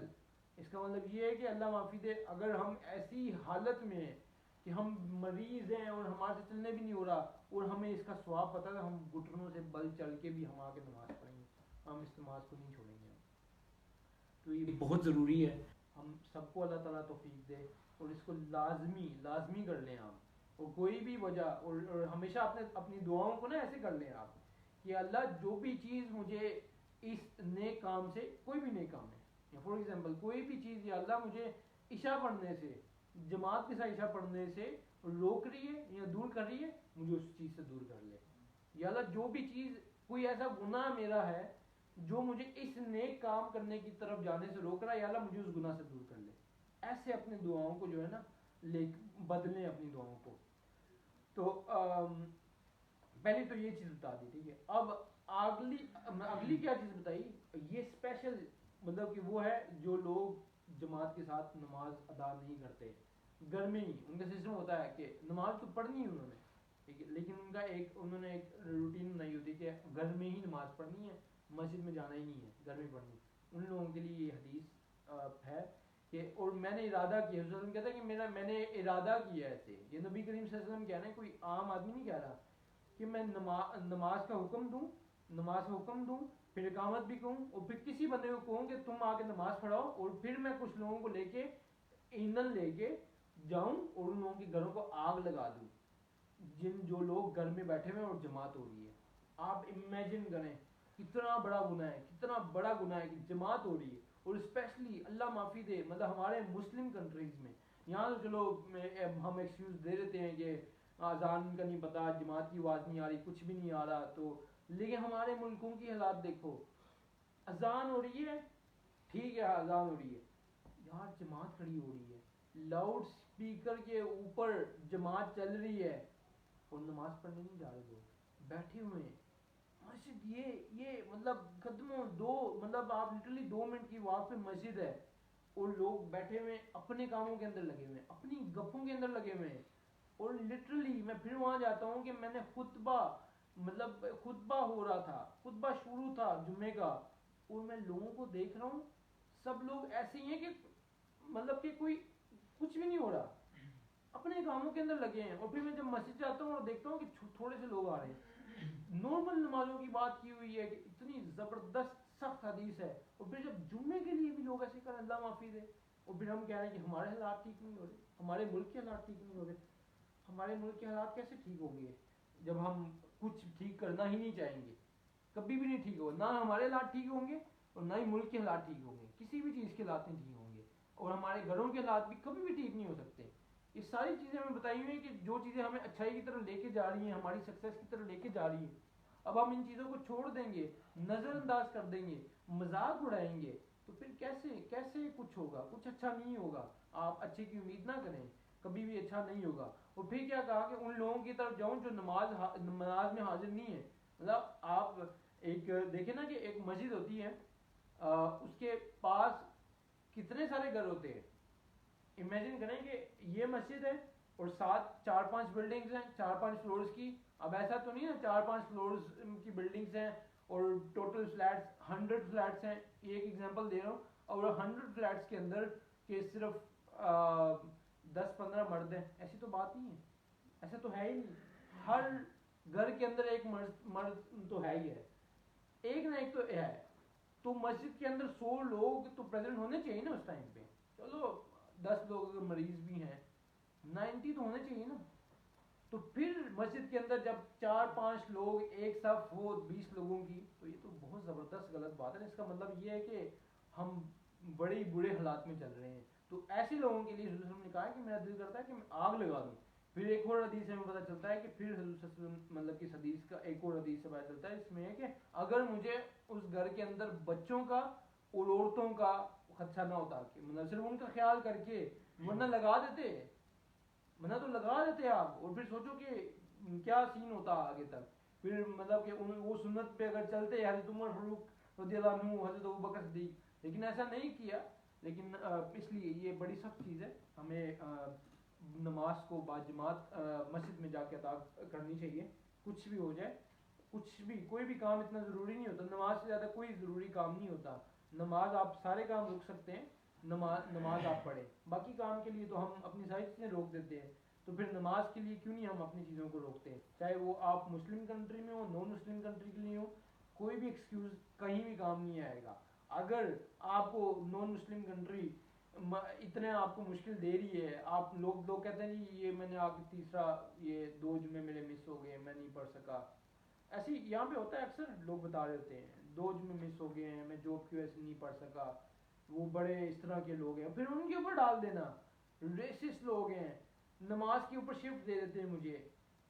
اس کا مطلب یہ ہے کہ اللہ معافی دے، اگر ہم ایسی حالت میں ہیں کہ ہم مریض ہیں اور ہمارے سے چلنے بھی نہیں ہو رہا اور ہمیں اس کا ثواب پتہ ہے، ہم گھٹنوں سے بل چل کے بھی ہم آ کے نماز پڑھیں گے، ہم اس نماز کو نہیں چھوڑیں گے۔ تو یہ بہت ضروری ہے، ہم سب کو اللہ تعالیٰ توفیق دے اور اس کو لازمی کر لیں آپ، اور کوئی بھی وجہ اور ہمیشہ اپنی دعاؤں کو نا ایسے کر لیں آپ کہ اللہ جو بھی چیز مجھے اس نیک کام سے، کوئی بھی نیک کام ہے، فار ایگزامپل کوئی بھی چیز، یا اللہ مجھے عشاء پڑھنے سے، جماعت کے ساتھ عشاء پڑھنے سے روک رہی ہے یا دور کر رہی ہے، مجھے اس چیز سے دور کر لے، یا اللہ جو بھی چیز، کوئی ایسا گناہ میرا ہے جو مجھے اس نیک کام کرنے کی طرف جانے سے روک رہا ہے، یا اللہ مجھے اس گناہ سے دور کر لے۔ ایسے اپنی دعاؤں کو جو ہے نا بدلیں اپنی دعاؤں کو۔ تو پہلے تو یہ چیز بتا دی، ٹھیک ہے۔ اب اگلی کیا چیز بتائی، یہ اسپیشل مطلب کہ وہ ہے جو لوگ جماعت کے ساتھ نماز ادا نہیں کرتے، گھر میں ہی ان کا سسٹم ہوتا ہے کہ نماز تو پڑھنی ہے انہوں نے، ٹھیک ہے، لیکن انہوں نے ایک روٹین بنائی ہوتی کہ گھر میں ہی نماز پڑھنی ہے، مسجد میں جانا ہی نہیں ہے، گھر میں پڑھنی۔ ان لوگوں کے لیے یہ حدیث ہے کہ، اور میں نے ارادہ کیا، حضرت وسلم کہتا ہے کہ میں نے ارادہ کیا ایسے، یہ نبی کریم صلی اللہ علیہ وسلم کہہ رہے ہیں، کوئی عام آدمی نہیں کہہ رہا، کہ میں نماز کا حکم دوں، پھر اقامت بھی کہوں، اور پھر کسی بندے کو کہوں کہ تم آ کے نماز پڑھاؤ، اور پھر میں کچھ لوگوں کو لے کے ایندھن لے کے جاؤں اور ان لوگوں کے گھروں کو آگ لگا دوں، جو لوگ گھر میں بیٹھے ہوئے اور جماعت ہو رہی ہے۔ آپ امیجن کریں کتنا بڑا گناہ ہے کہ جماعت ہو رہی ہے، اور اسپیشلی اللہ معافی دے، مطلب ہمارے مسلم کنٹریز میں، یہاں تو چلو ہم ایکسکیوز دے دیتے ہیں کہ اذان کا نہیں پتہ، جماعت کی آواز نہیں آ رہی، کچھ بھی نہیں آ رہا، تو لیکن ہمارے ملکوں کی حالات دیکھو، اذان ہو رہی ہے، ٹھیک ہے اذان ہو رہی ہے، یار جماعت کھڑی ہو رہی ہے، لاؤڈ سپیکر کے اوپر جماعت چل رہی ہے، اور نماز پڑھنے نہیں جا رہے، لوگ بیٹھے ہوئے ہیں مسجد، یہ مطلب قدموں مطلب آپ لٹرلی 2 منٹ کی واک پہ مسجد ہے، اور لوگ بیٹھے ہوئے اپنے کاموں کے اندر لگے ہوئے ہیں، اپنی گپوں کے اندر لگے ہوئے ہیں، اور لٹرلی میں پھر وہاں جاتا ہوں کہ میں نے خطبہ ہو رہا تھا، خطبہ شروع تھا جمعے کا، اور میں لوگوں کو دیکھ رہا ہوں، سب لوگ ایسے ہی ہیں کہ مطلب کہ کوئی کچھ بھی نہیں ہو رہا، اپنے کاموں کے اندر لگے ہیں، اور پھر میں جب مسجد جاتا ہوں اور دیکھتا ہوں کہ تھوڑے سے لوگ آ رہے ہیں، نارمل نمازوں کی بات کی ہوئی ہے کہ اتنی زبردست سخت حدیث ہے، اور پھر جب جمعے کے لیے بھی لوگ ایسے کریں، اللہ معافی دے، اور پھر ہم کہہ رہے ہیں کہ ہمارے حالات ٹھیک نہیں ہو رہے، ہمارے ملک کے حالات ٹھیک نہیں ہو رہے۔ ہمارے ملک کے حالات کیسے ٹھیک ہوں گے جب ہم کچھ ٹھیک کرنا ہی نہیں چاہیں گے، کبھی بھی نہیں ٹھیک ہوگا، نہ ہمارے حالات ٹھیک ہوں گے اور نہ ہی ملک کے حالات ٹھیک ہوں گے، کسی بھی چیز کے حالات نہیں ٹھیک ہوں گے، اور ہمارے گھروں کے حالات بھی کبھی بھی ٹھیک نہیں ہو سکتے۔ یہ ساری چیزیں ہمیں بتائی ہوئی ہیں کہ جو چیزیں ہمیں اچھائی کی طرف لے کے جا رہی ہیں، ہماری سکسیس کی طرف لے کے جا رہی ہیں، اب ہم ان چیزوں کو چھوڑ دیں گے، نظر انداز کر دیں گے، مذاق اڑائیں گے، تو پھر کیسے کچھ ہوگا، کچھ اچھا نہیں ہوگا۔ آپ اچھے کی امید نہ کریں، کبھی بھی اچھا نہیں ہوگا۔ اور پھر کیا کہا کہ ان لوگوں کی طرف جاؤں جو نماز میں حاضر نہیں ہے، مطلب آپ ایک دیکھیں نا کہ ایک مسجد ہوتی ہے، اس کے پاس کتنے سارے گھر ہوتے ہیں، امیجن کریں کہ یہ مسجد ہے اور ساتھ 4-5 بلڈنگز ہیں، 4-5 فلورز کی، اب ایسا تو نہیں ہے 4-5 فلورز کی بلڈنگز ہیں اور ٹوٹل فلیٹس 100 فلیٹس ہیں، یہ ایک ایگزامپل دے رہا ہوں، اور 100 فلیٹس کے اندر کہ صرف 10-15 مرد ہیں، ایسی تو بات نہیں ہے، ایسا تو ہے ہی نہیں، ہر گھر کے اندر ایک مرد تو ہے ہی ہے، ایک نہ ایک تو ہے، تو مسجد کے اندر 100 لوگ تو پریزنٹ ہونے چاہیے نا اس ٹائم پہ. چلو 10 لوگ اگر مریض بھی ہیں 90 تو ہونے چاہیے نا. تو پھر مسجد کے اندر جب 4-5 لوگ ایک صف ہو 20 لوگوں کی, تو یہ تو بہت زبردست غلط بات ہے. اس کا مطلب یہ ہے کہ ہم بڑے برے حالات میں چل رہے ہیں. تو ایسے لوگوں کے لیے حضور صلی اللہ علیہ وسلم نے کہا کہ میرا دل کرتا ہے کہ میں آگ لگا دوں. پھر ایک اور حدیث میں پتہ چلتا ہے کہ پھر حضور صلی اللہ علیہ وسلم مطلب کہ اس حدیث کا ایک اور حدیث سے پتہ چلتا ہے اس میں ہے کہ اگر مجھے اس گھر کے اندر بچوں کا اور عورتوں کا خدشہ نہ ہوتا, کہ مطلب صرف ان کا خیال کر کے, ورنہ لگا دیتے, ورنہ تو لگا دیتے آپ, اور پھر سوچو کہ کیا سین ہوتا آگے تک. پھر مطلب کہ وہ سنت پہ اگر چلتے حضرت عمر فاروق رضی اللہ عنہ, حضرت ابوبکر صدیق, لیکن ایسا نہیں کیا. لیکن اس لیے یہ بڑی سخت چیز ہے, ہمیں نماز کو باجماعت مسجد میں جا کے ادا کرنی چاہیے. کچھ بھی ہو جائے, کچھ بھی کوئی بھی کام اتنا ضروری نہیں ہوتا, نماز سے زیادہ کوئی ضروری کام نہیں ہوتا. نماز آپ سارے کام روک سکتے ہیں, نماز آپ پڑھیں, باقی کام کے لیے تو ہم اپنی ساری چیزیں روک دیتے ہیں. تو پھر نماز کے لیے کیوں نہیں ہم اپنی چیزوں کو روکتے ہیں, چاہے وہ آپ مسلم کنٹری میں ہو, نان مسلم کنٹری کے لیے ہو, کوئی بھی ایکسکیوز کہیں بھی کام نہیں آئے گا. اگر آپ کو نان مسلم کنٹری اتنے آپ کو مشکل دے رہی ہے, آپ لوگ کہتے ہیں جی یہ میں نے آ کے تیسرا یہ 2 جمعے میرے مس ہو گئے, میں نہیں پڑھ سکا. ایسے یہاں پہ ہوتا ہے, اکثر لوگ بتا رہے ہوتے ہیں 2 جمعے مس ہو گئے ہیں, میں جاب کی وجہ سے نہیں پڑھ سکا. وہ بڑے اس طرح کے لوگ ہیں, پھر ان کے اوپر ڈال دینا. ریسسٹ لوگ ہیں, نماز کے اوپر شفٹ دے دیتے ہیں مجھے,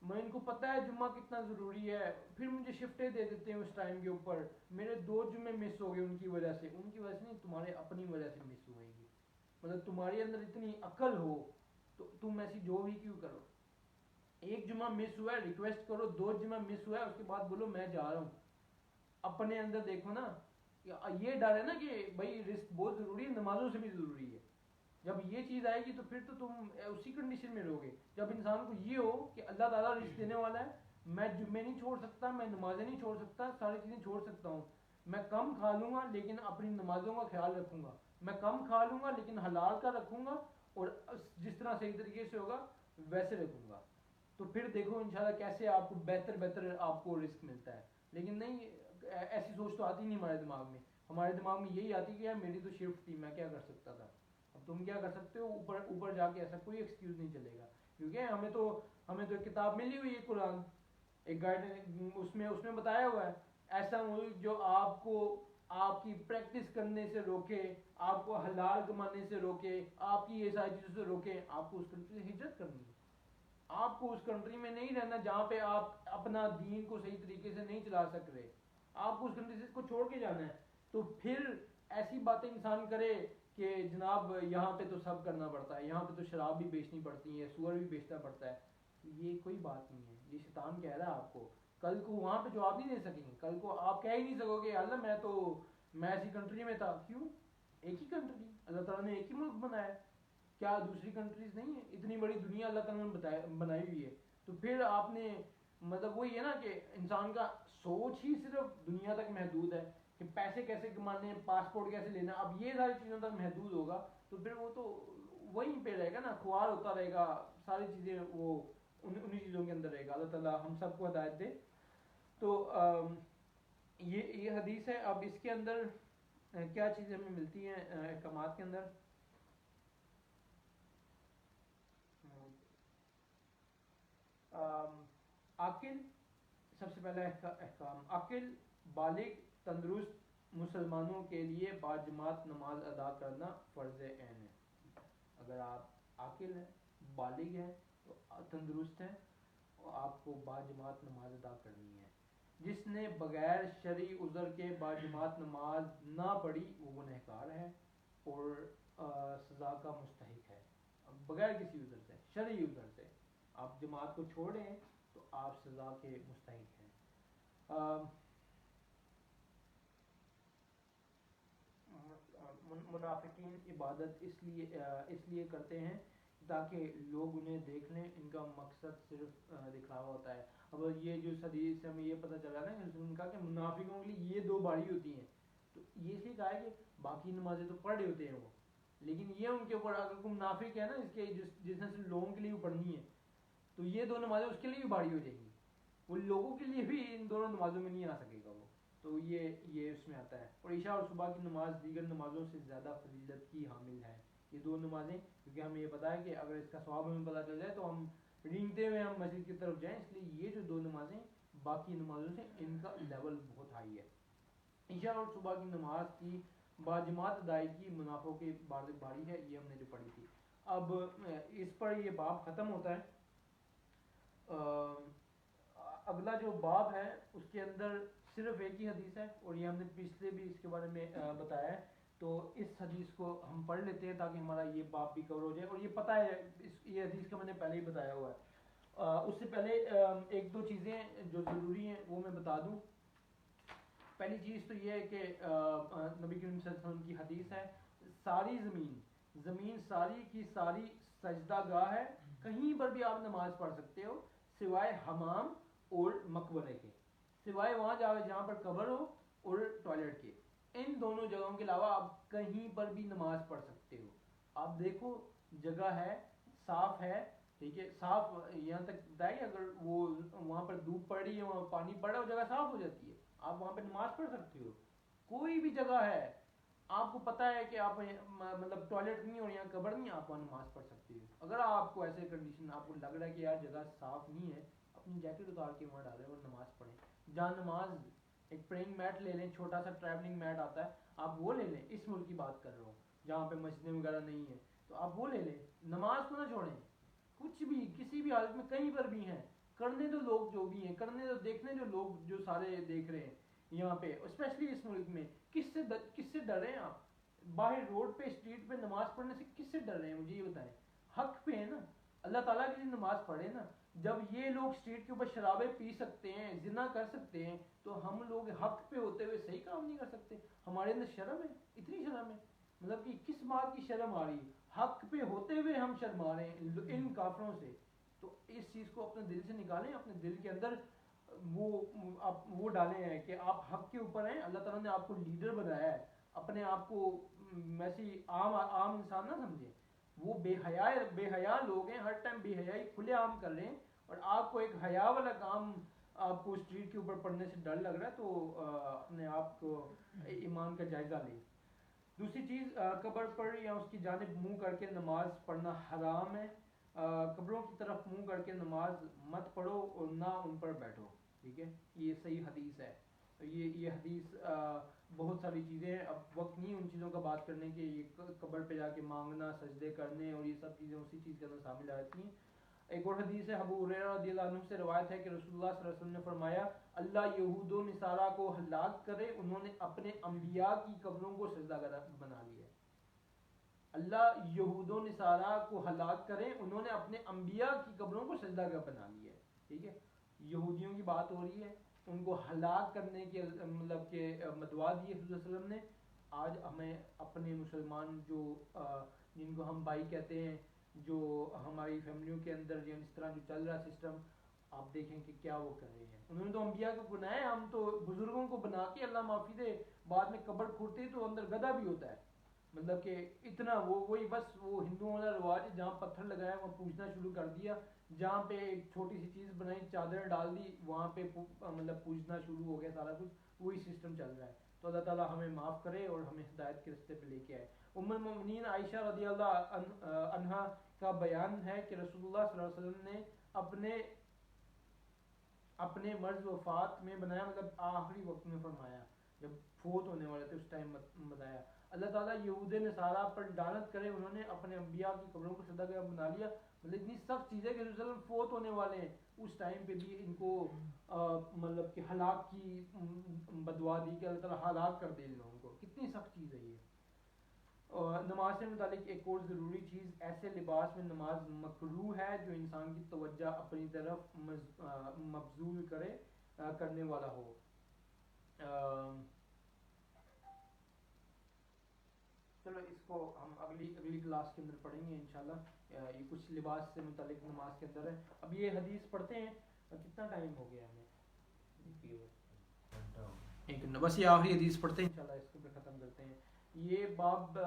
میں ان کو پتہ ہے جمعہ کتنا ضروری ہے, پھر مجھے شفٹیں دے دیتے ہیں اس ٹائم کے اوپر. میرے 2 جمعے مس ہو گئے ان کی وجہ سے نہیں, تمہارے اپنی وجہ سے مس ہوئے گی. مطلب تمہارے اندر اتنی عقل ہو تو تم ایسی جو بھی کیوں کرو. 1 جمعہ مس ہوا ہے ریکویسٹ کرو, 2 جمعہ مس ہوا ہے اس کے بعد بولو میں جا رہا ہوں. اپنے اندر دیکھو نا, یہ ڈر ہے نا کہ بھائی رزق بہت ضروری ہے, نمازوں سے بھی ضروری ہے. جب یہ چیز آئے گی تو پھر تو تم اسی کنڈیشن میں رہو گے. جب انسان کو یہ ہو کہ اللہ تعالیٰ رزق دینے والا ہے, میں جمعے نہیں چھوڑ سکتا, میں نمازیں نہیں چھوڑ سکتا, ساری چیزیں چھوڑ سکتا ہوں. میں کم کھا لوں گا لیکن اپنی نمازوں کا خیال رکھوں گا, میں کم کھا لوں گا لیکن حلال کا رکھوں گا, اور جس طرح صحیح طریقے سے ہوگا ویسے رکھوں گا. تو پھر دیکھو انشاءاللہ کیسے آپ کو بہتر آپ کو رزق ملتا ہے. لیکن نہیں, ایسی سوچ تو آتی نہیں ہمارے دماغ میں. ہمارے دماغ میں یہی آتی کہ یار میری تو شفٹ تھی, میں کیا کر سکتا تھا. اب تم کیا کر سکتے ہو, اوپر جا کے ایسا کوئی ایکسکیوز نہیں چلے گا. کیونکہ ہمیں تو ایک کتاب ملی ہوئی ہے قرآن, ایک گائیڈ, اس میں بتایا ہوا ہے ایسا ملک جو آپ کو آپ کی پریکٹس کرنے سے روکے, آپ کو حلال کمانے سے روکے, آپ کی یہ ساری چیزوں سے روکے, آپ کو اس کنٹری سے ہجرت کرنی ہے. آپ کو اس کنٹری میں نہیں رہنا جہاں پہ آپ اپنا دین کو صحیح طریقے سے نہیں چلا سک رہے. آپ کو اس کنٹری سے اس کو چھوڑ کے جانا ہے. تو پھر ایسی باتیں انسان کرے کہ جناب یہاں پہ تو سب کرنا پڑتا ہے, یہاں پہ تو شراب بھی بیچنی پڑتی ہے, سور بھی بیچنا پڑتا ہے. یہ کوئی بات نہیں ہے, یہ شیطان کہہ رہا ہے آپ کو. کل کو وہاں پہ جواب نہیں دے سکیں گے, کل کو آپ کہہ ہی نہیں سکو گے اللہ میں ایسی کنٹری میں تھا. کیوں, ایک ہی کنٹری, اللہ تعالیٰ نے ایک ہی ملک بنایا ہے, کیا دوسری کنٹریز نہیں ہیں؟ اتنی بڑی دنیا اللہ تعالیٰ نے بنائی ہوئی ہے. تو پھر آپ نے مطلب وہی ہے نا کہ انسان کا سوچ ہی صرف دنیا تک محدود ہے کہ پیسے کیسے کمانے ہیں, پاسپورٹ کیسے لینا. اب یہ ساری چیزوں تک محدود ہوگا تو پھر وہ تو وہیں پہ رہے گا نا, خوار ہوتا رہے گا, ساری چیزیں وہ انہی چیزوں کے اندر رہے گا. اللہ تعالیٰ ہم سب کو ہدایت دے. تو یہ حدیث ہے. اب اس کے اندر کیا چیزیں ہمیں ملتی ہیں احکامات کے اندر؟ عاقل, سب سے پہلا احکام, عاقل بالغ تندرست مسلمانوں کے لیے باجماعت نماز ادا کرنا فرض عین ہے. اگر آپ عاقل ہیں, بالغ ہیں, تو تندرست ہیں, اور آپ کو باجماعت نماز ادا کرنی ہے. جس نے بغیر شرعی عذر کے باجماعت نماز نہ پڑھی وہ گنہگار ہے اور سزا کا مستحق ہے. بغیر کسی عذر سے, شرعی عذر سے آپ جماعت کو چھوڑیں تو آپ سزا کے مستحق ہیں. منافقین عبادت اس لیے کرتے ہیں تاکہ لوگ انہیں دیکھ لیں, ان کا مقصد صرف دکھاوا ہوتا ہے. اب یہ جو حدیث سے ہمیں یہ پتہ چلا نا کہ ان کا کہ منافقوں کے لیے یہ 2 باری ہوتی ہیں. تو یہ اس لیے کہا ہے کہ باقی نمازیں تو پڑھ رہے ہوتے ہیں وہ, لیکن یہ ان کے اوپر اگر کوئی منافق ہے نا جس نے صرف لوگوں کے لیے پڑھنی ہے, تو یہ 2 نمازیں اس کے لیے بھی باری ہو جائیں گی. وہ لوگوں کے لیے بھی ان دونوں نمازوں میں نہیں آ سکے گا وہ. تو یہ اس میں آتا ہے. اور عشاء اور صبح کی نماز دیگر نمازوں سے زیادہ فضیلت کی حامل ہے. یہ دو نمازیں کیونکہ ہمیں یہ پتہ ہے کہ اگر اس کا ثواب ہمیں پتہ چل جائے تو ہم رینگتے ہوئے ہم مسجد کی طرف جائیں. اس لیے یہ جو دو نمازیں باقی نمازوں سے ان کا لیول بہت ہائی ہے. عشاء اور صبح کی نماز کی باجماعت ادائیگی منافعوں کے باری ہے. یہ ہم نے جو پڑھی تھی. اب اس پر یہ باب ختم ہوتا ہے. اگلا جو باب ہے اس کے اندر صرف ایک ہی حدیث ہے اور یہ ہم نے پچھلے بھی اس کے بارے میں بتایا ہے. تو اس حدیث کو ہم پڑھ لیتے ہیں تاکہ ہمارا یہ باب بھی کور ہو جائے. اور یہ پتہ ہے یہ حدیث کا میں نے پہلے ہی بتایا ہوا ہے. اس سے پہلے ایک دو چیزیں جو ضروری ہیں وہ میں بتا دوں. پہلی چیز تو یہ ہے کہ نبی کریم صلی اللہ علیہ وسلم کی حدیث ہے ساری زمین ساری کی ساری سجدہ گاہ ہے. کہیں پر بھی آپ نماز پڑھ سکتے ہو سوائے حمام اور مقبرے کے, سوائے وہاں جہاں پر قبر ہو اور ٹوائلٹ کے. ان دونوں جگہوں کے علاوہ آپ کہیں پر بھی نماز پڑھ سکتے ہو. آپ دیکھو جگہ ہے صاف ہے, ٹھیک ہے, صاف یہاں تک بتائیے اگر وہ وہاں پر دھوپ پڑ رہی ہے وہاں پانی پڑ رہا ہے وہ جگہ صاف ہو جاتی ہے, آپ وہاں پہ نماز پڑھ سکتے ہو. کوئی بھی جگہ ہے آپ کو پتہ ہے کہ آپ مطلب ٹوائلٹ نہیں اور یہاں قبر نہیں, آپ وہاں نماز پڑھ سکتے ہو. اگر آپ کو ایسے کنڈیشن آپ کو لگ رہا ہے کہ یار جگہ صاف نہیں ہے, اپنی جیکٹ اتار کے وہاں ڈالیں اور نماز پڑھیں. جہاں نماز ایک پریئنگ میٹ لے لیں, چھوٹا سا ٹریولنگ میٹ آتا ہے آپ وہ لے لیں. اس ملک کی بات کر رہا ہوں جہاں پہ مسجدیں وغیرہ نہیں ہیں, تو آپ وہ لے لیں. نماز کو نہ چھوڑیں کچھ بھی کسی بھی حالت میں. کہیں پر بھی ہیں کرنے دو لوگ جو بھی ہیں کرنے دو, دیکھنے جو لوگ جو سارے دیکھ رہے ہیں یہاں پہ اسپیشلی اس ملک میں. کس سے ڈر رہے ہیں آپ؟ باہر روڈ پہ اسٹریٹ پہ نماز پڑھنے سے کس سے ڈر رہے ہیں مجھے یہ بتائیں. حق پہ ہے نا, اللہ تعالیٰ کے لیے نماز پڑھے نا. جب یہ لوگ اسٹریٹ کے اوپر شرابیں پی سکتے ہیں زنا کر سکتے ہیں تو ہم لوگ حق پہ ہوتے ہوئے صحیح کام نہیں کر سکتے؟ ہمارے اندر شرم ہے, اتنی شرم ہے, مطلب کہ کس بات کی شرم آ رہی ہے؟ حق پہ ہوتے ہوئے ہم شرما رہے ہیں ان کافروں سے. تو اس چیز کو اپنے دل سے نکالیں, اپنے دل کے اندر وہ ڈالے ہیں کہ آپ حق کے اوپر ہیں. اللہ تعالیٰ نے آپ کو لیڈر بنایا ہے, اپنے آپ کو ویسی عام انسان نہ سمجھیں. وہ بے حیا لوگ ہیں, ہر ٹائم بے حیائی کھلے عام کر رہے ہیں, اور آپ کو ایک حیا والا کام آپ کو اسٹریٹ کے اوپر پڑھنے سے ڈر لگ رہا ہے تو اپنے آپ کو ایمان کا جائزہ لیں. دوسری چیز, قبر پر یا اس کی جانب منہ کر کے نماز پڑھنا حرام ہے. قبروں کی طرف منہ کر کے نماز مت پڑھو اور نہ ان پر بیٹھو, ٹھیک ہے. یہ صحیح حدیث ہے. یہ حدیث بہت ساری چیزیں ہیں, اب وقت نہیں ان چیزوں کا بات کرنے کے. یہ قبر پہ جا کے مانگنا, سجدے کرنے اور یہ سب چیزیں اسی چیز کے اندر شامل آ جاتی ہیں. ایک اور حدیث ہے ابو ہریرہ رضی اللہ عنہ سے روایت ہے کہ رسول اللہ صلی اللہ علیہ وسلم نے فرمایا اللہ یہود و نصارہ کو ہلاک کرے, انہوں نے اپنے انبیاء کی قبروں کو سجدہ بنا لیا ہے. اللہ یہود و نصارہ کو ہلاک کرے, انہوں نے اپنے انبیاء کی قبروں کو سجدہ بنا لیا ہے. ٹھیک ہے, یہودیوں کی بات ہو رہی ہے, ان کو ہلاک کرنے کی مطلب کہ مدعا دی ہے رسول اللہ علیہ وسلم نے. آج ہمیں اپنے مسلمان جو جن کو ہم بھائی کہتے ہیں, جو ہماری فیملیوں کے اندر جو اس طرح جو چل رہا سسٹم, آپ دیکھیں کہ کیا وہ کر رہے ہیں. انہوں نے تو انبیاء کو بنایا ہے, ہم تو بزرگوں کو بنا کے اللہ معافی دے بعد میں قبر کھودتے تو اندر گدھا بھی ہوتا ہے. مطلب کہ اتنا وہی بس وہ ہندوؤں والا رواج ہے, جہاں پتھر لگایا وہاں پوجنا شروع کر دیا, جہاں پہ ایک چھوٹی سی چیز بنائی چادر ڈال دی وہاں پہ مطلب پوجنا شروع ہو گیا سارا کچھ. وہی سسٹم چل رہا ہے. تو اللہ تعالیٰ ہمیں معاف کرے اور ہمیں ہدایت کے رستے پہ لے کے آئے. ام المؤمنین عائشہ رضی اللہ عنہا کا بیان ہے کہ رسول اللہ صلی اللہ علیہ وسلم نے اپنے مرض وفات میں بنایا, مطلب آخری وقت میں فرمایا جب فوت ہونے والے تھے اس ٹائم بتایا, اللہ تعالیٰ یہود نصارہ پر لعنت کرے, انہوں نے اپنے انبیاء کی قبروں کو سجدہ گاہ بنا لیا. مطلب اتنی سخت چیز ہے کہ رسول اللہ علیہ وسلم فوت ہونے والے ہیں, اس ٹائم پہ بھی ان کو مطلب کہ ہلاک کی بدعا دی کہ اللہ تعالیٰ ہلاک کر دے ان لوگوں کو. کتنی سخت چیز ہے یہ. نماز سے متعلق ایک اور ضروری چیز, ایسے لباس میں نماز مکروہ ہے جو انسان کی توجہ اپنی طرف مبذول کرنے والا ہو. چلو اس کو ہم اگلی کلاس کے اندر پڑھیں گے انشاءاللہ. یہ کچھ لباس سے متعلق نماز کے اندر ہے. اب یہ حدیث پڑھتے ہیں. کتنا ٹائم ہو گیا ہمیں؟ ایک بس یہ آخری حدیث پڑھتے ہیں انشاءاللہ, اس کو بھی ختم کرتے ہیں. یہ باب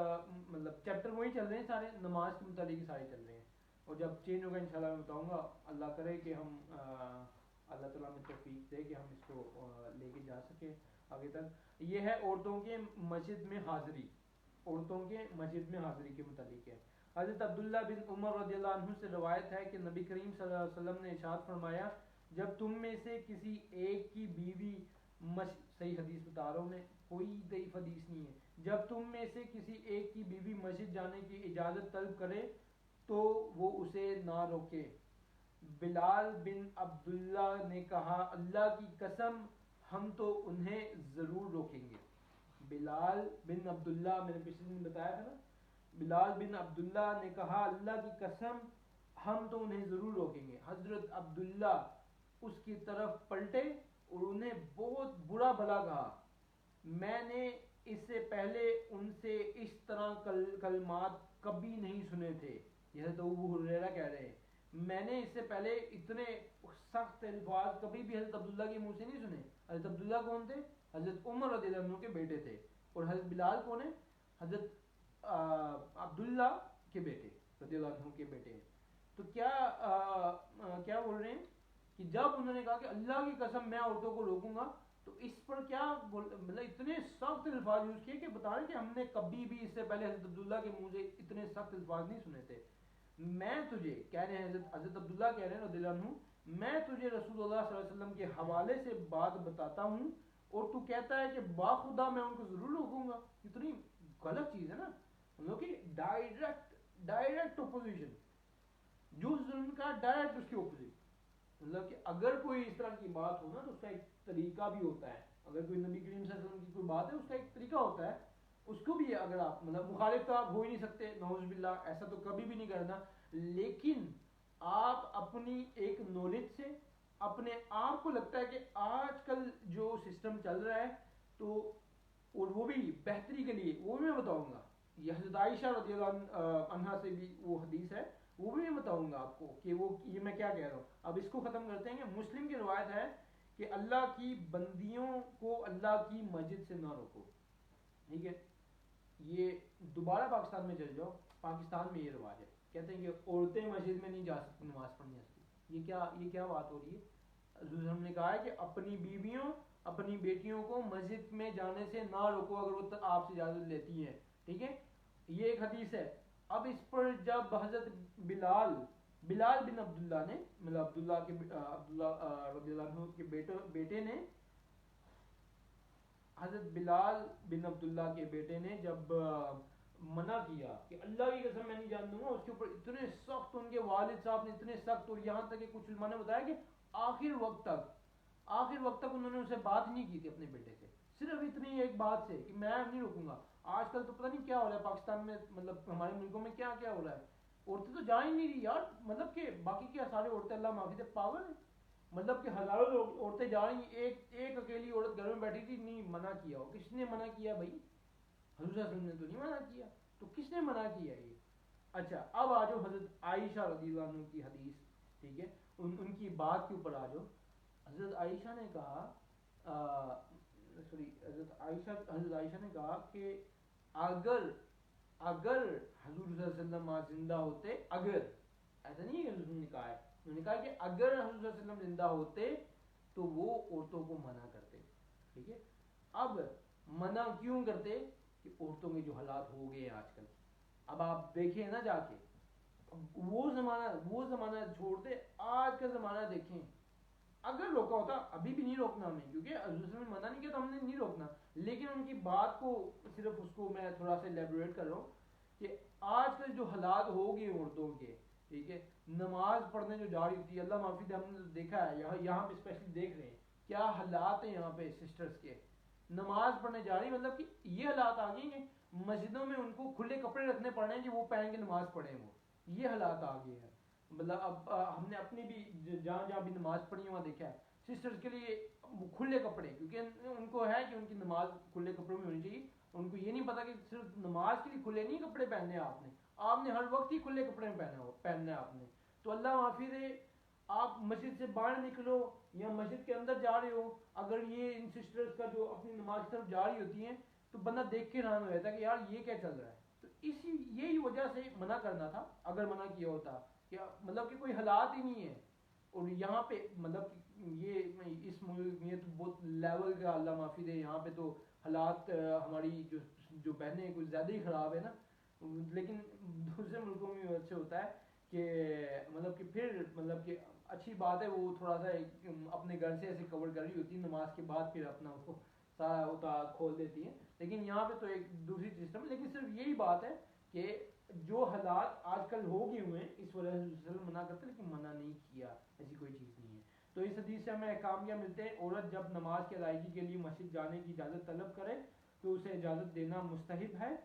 مطلب چیپٹر وہی چل رہے ہیں سارے, نماز کے متعلق سارے چل رہے ہیں, اور جب چینج ہوگا انشاءاللہ میں بتاؤں گا. اللہ کرے کہ ہم اللہ تعالیٰ میں توفیق دے کہ ہم اس کو لے کے جا سکیں. آگے تک یہ ہے عورتوں کے مسجد میں حاضری، عورتوں کے مسجد میں حاضری کے متعلق ہے۔ حضرت عبداللہ بن عمر رضی اللہ عنہ سے روایت ہے کہ نبی کریم صلی اللہ علیہ وسلم نے ارشاد فرمایا جب تم میں سے کسی ایک کی بیوی صحیح حدیث بتا رہا ہوں میں، کوئی ضعیف حدیث نہیں ہے، جب تم میں سے کسی ایک کی بیوی مسجد جانے کی اجازت طلب کرے تو وہ اسے نہ روکے۔ بلال بن عبداللہ نے کہا اللہ کی قسم ہم تو انہیں ضرور روکیں گے۔ بلال بن عبداللہ، میں نے پچھلے دن بتایا تھا نا، بلال بن عبداللہ نے کہا اللہ کی قسم ہم تو انہیں ضرور روکیں گے۔ حضرت عبداللہ اس کی طرف پلٹے اور انہیں بہت برا بھلا کہا، میں نے اس سے پہلے ان سے اس طرح کلمات کبھی نہیں سنے تھے۔ یہ حضرت ابو ہریرہ کہہ رہے ہیں میں نے اس سے پہلے اتنے سخت الفاظ کبھی بھی حضرت عبداللہ کے منہ سے نہیں سنے۔ حضرت عبداللہ کون تھے؟ حضرت عمر رضی اللہ عنہ کے بیٹے تھے، اور حضرت بلال کون ہیں؟ حضرت عبداللہ کے بیٹے رضی اللہ عنہ کے بیٹے ہیں۔ تو کیا بول رہے ہیں کہ جب انہوں نے کہا کہ اللہ کی قسم میں عورتوں کو روکوں گا، تو اس پر کیا مطلب اتنے سخت الفاظ یوز کیے کہ بتا رہے کہ ہم نے کبھی بھی اس سے پہلے حضرت عبداللہ کے منہ سے اتنے سخت الفاظ نہیں سنے تھے۔ میں تجھے کہہ رہے ہیں حضرت عبداللہ کہہ رہے ہیں رضی اللہ عنہ، میں تجھے رسول اللہ صلی اللہ علیہ وسلم کے حوالے سے بات بتاتا ہوں اور تو کہتا ہے کہ باخدا میں ان کو ضرور روکوں گا۔ اتنی غلط چیز ہے نا، ہم لوگ کی ڈائریکٹ اپوزیشن، جو ظلم کا ڈائریکٹ اس کی اپوزٹ، مطلب کہ اگر کوئی اس طرح کی بات ہو نا تو اس کا ایک طریقہ بھی ہوتا ہے، اگر کوئی نبی کریم صلی اللہ علیہ وسلم کی کوئی بات ہے اس کا ایک طریقہ ہوتا ہے، اس کو بھی اگر آپ مطلب مخالف تو آپ ہو ہی نہیں سکتے، نعوذ باللہ ایسا تو کبھی بھی نہیں کرنا، لیکن آپ اپنی ایک نالج سے اپنے آپ کو لگتا ہے کہ آج کل جو سسٹم چل رہا ہے تو، اور وہ بھی بہتری کے لیے، وہ بھی میں بتاؤں گا، یہ حضرت عائشہ رضی اللہ عنہا سے بھی وہ حدیث ہے، وہ بھی میں بتاؤں گا آپ کو کہ وہ یہ میں کیا کہہ رہا ہوں۔ اب اس کو ختم کرتے ہیں کہ مسلم کی روایت ہے کہ اللہ کی بندیوں کو اللہ کی مسجد سے نہ روکو، ٹھیک ہے؟ یہ دوبارہ پاکستان میں چل جاؤ، پاکستان میں یہ رواج ہے، کہتے ہیں کہ عورتیں مسجد میں نہیں جا سکتی نماز پڑھنے سے، یہ کیا بات ہو رہی ہے؟ حضور ہم نے کہا ہے کہ اپنی بیویوں اپنی بیٹیوں کو مسجد میں جانے سے نہ روکو اگر وہ آپ سے اجازت لیتی ہیں، ٹھیک ہے؟ یہ ایک حدیث ہے۔ اب اس پر جب حضرت بلال بن عبداللہ نے مطلب عبداللہ رضی اللہ عنہ کے بیٹے نے، حضرت بلال بن عبداللہ کے بیٹے نے جب منع کیا کہ اللہ کی قسم میں نہیں جان دوں گا، اس کے اوپر اتنے سخت ان کے والد صاحب نے اتنے سخت، اور یہاں تک کہ کچھ علماء نے بتایا کہ آخر وقت تک انہوں نے اسے بات نہیں کی تھی اپنے بیٹے سے، صرف اتنی ایک بات سے کہ میں نہیں روکوں گا۔ آج کل تو پتہ نہیں کیا ہو رہا ہے پاکستان میں، مطلب ہمارے ملکوں میں کیا ہو رہا ہے، عورتیں تو جا ہی نہیں رہی یار، مطلب کہ باقی کیا سارے عورتیں اللہ معافی دے پاگل ہیں، مطلب کہ ہزاروں لوگ عورتیں جا رہی ہیں، ایک اکیلی عورت گھر میں بیٹھی تھی، نہیں منع کیا ہو، کس نے منع کیا بھائی؟ حضور صلی اللہ علیہ وسلم نے تو نہیں منع کیا، تو کس نے منع کیا یہ؟ اچھا اب آ جاؤ حضرت عائشہ رضی اللہ عنہ کی حدیث، ٹھیک ہے، ان کی بات کے اوپر آ جاؤ۔ حضرت عائشہ نے کہا حضرت عائشہ نے کہا کہ اگر حضور صلی اللہ علیہ وسلم آج زندہ ہوتے، اگر، ایسا نہیں ہے کہ حضور نے کہا ہے، انہوں نے کہا کہ اگر حضور صلی اللہ علیہ وسلم زندہ ہوتے تو وہ عورتوں کو منع کرتے، ٹھیک ہے؟ اب منع کیوں کرتے؟ کہ عورتوں کے جو حالات ہو گئے ہیں آج کل، اب آپ دیکھیں نا جا کے، وہ زمانہ چھوڑتے آج کا زمانہ دیکھیں، اگر روکا ہوتا، ابھی بھی نہیں روکنا ہمیں، کیونکہ حضور صلی اللہ علیہ وسلم نے منع نہیں کیا تو ہم نے نہیں روکنا، لیکن ان کی بات کو صرف اس کو میں تھوڑا سا ایلیبوریٹ کر رہا ہوں کہ آج کل جو حالات ہو گئے عورتوں کے، ٹھیک ہے، نماز پڑھنے جو جا رہی تھی، اللہ معافی دے، ہم نے دیکھا ہے یہاں پہ اسپیشلی دیکھ رہے ہیں کیا حالات ہیں یہاں پہ سسٹرز کے، نماز پڑھنے جا رہی، مطلب کہ یہ حالات آ گئے ہیں مسجدوں میں ان کو کھلے کپڑے رکھنے پڑ رہے ہیں کہ وہ پہن کے نماز پڑھیں، وہ یہ حالات آ گئے ہیں۔ مطلب اب ہم نے اپنی بھی جہاں بھی نماز پڑھی وہاں دیکھا ہے سسٹرز کے لیے کھلے کپڑے، کیونکہ ان کو ہے کہ ان کی نماز کھلے کپڑوں میں ہونی چاہیے، ان کو یہ نہیں پتا کہ صرف نماز کے لیے کھلے نہیں کپڑے پہننے ہیں، آپ نے ہر وقت ہی کھلے کپڑے میں پہننا ہے آپ نے، تو اللہ معافی دے آپ مسجد سے باہر نکلو یا مسجد کے اندر جا رہے ہو، اگر یہ ان سسٹرز کا جو اپنی نماز کی طرف جا رہی ہوتی ہیں تو بندہ دیکھ کے حیران ہو جاتا ہے کہ یار یہ کیا چل رہا ہے، تو یہی وجہ سے منع کرنا تھا، اگر منع کیا ہوتا کہ مطلب کہ کوئی حالات ہی نہیں ہے، اور یہاں پہ مطلب یہ اس یہ تو بہت لیول کا اللہ معافی دے، یہاں پہ تو حالات ہماری جو بہنیں کچھ زیادہ ہی خراب ہے نا، لیکن دوسرے ملکوں میں اچھے ہوتا ہے کہ مطلب کہ پھر مطلب کہ اچھی بات ہے، وہ تھوڑا سا اپنے گھر سے ایسے کور کر رہی ہوتی ہے، نماز کے بعد پھر اپنا وہ سارا ہوتا کھول دیتی ہیں. لیکن یہاں پہ تو ایک دوسری سسٹم ہے. لیکن صرف یہی بات ہے کہ جو حالات آج کل ہو گئے ہوئے ہیں اس وجہ سے منع کرتے ہیں، لیکن منع نہیں کیا، ایسی کوئی چیز نہیں ہے. تو اس حدیث سے ہمیں احکام کیا ملتے ہیں؟ عورت جب نماز کی ادائیگی کے لیے مسجد جانے کی اجازت طلب کرے تو اسے اجازت دینا مستحب ہے.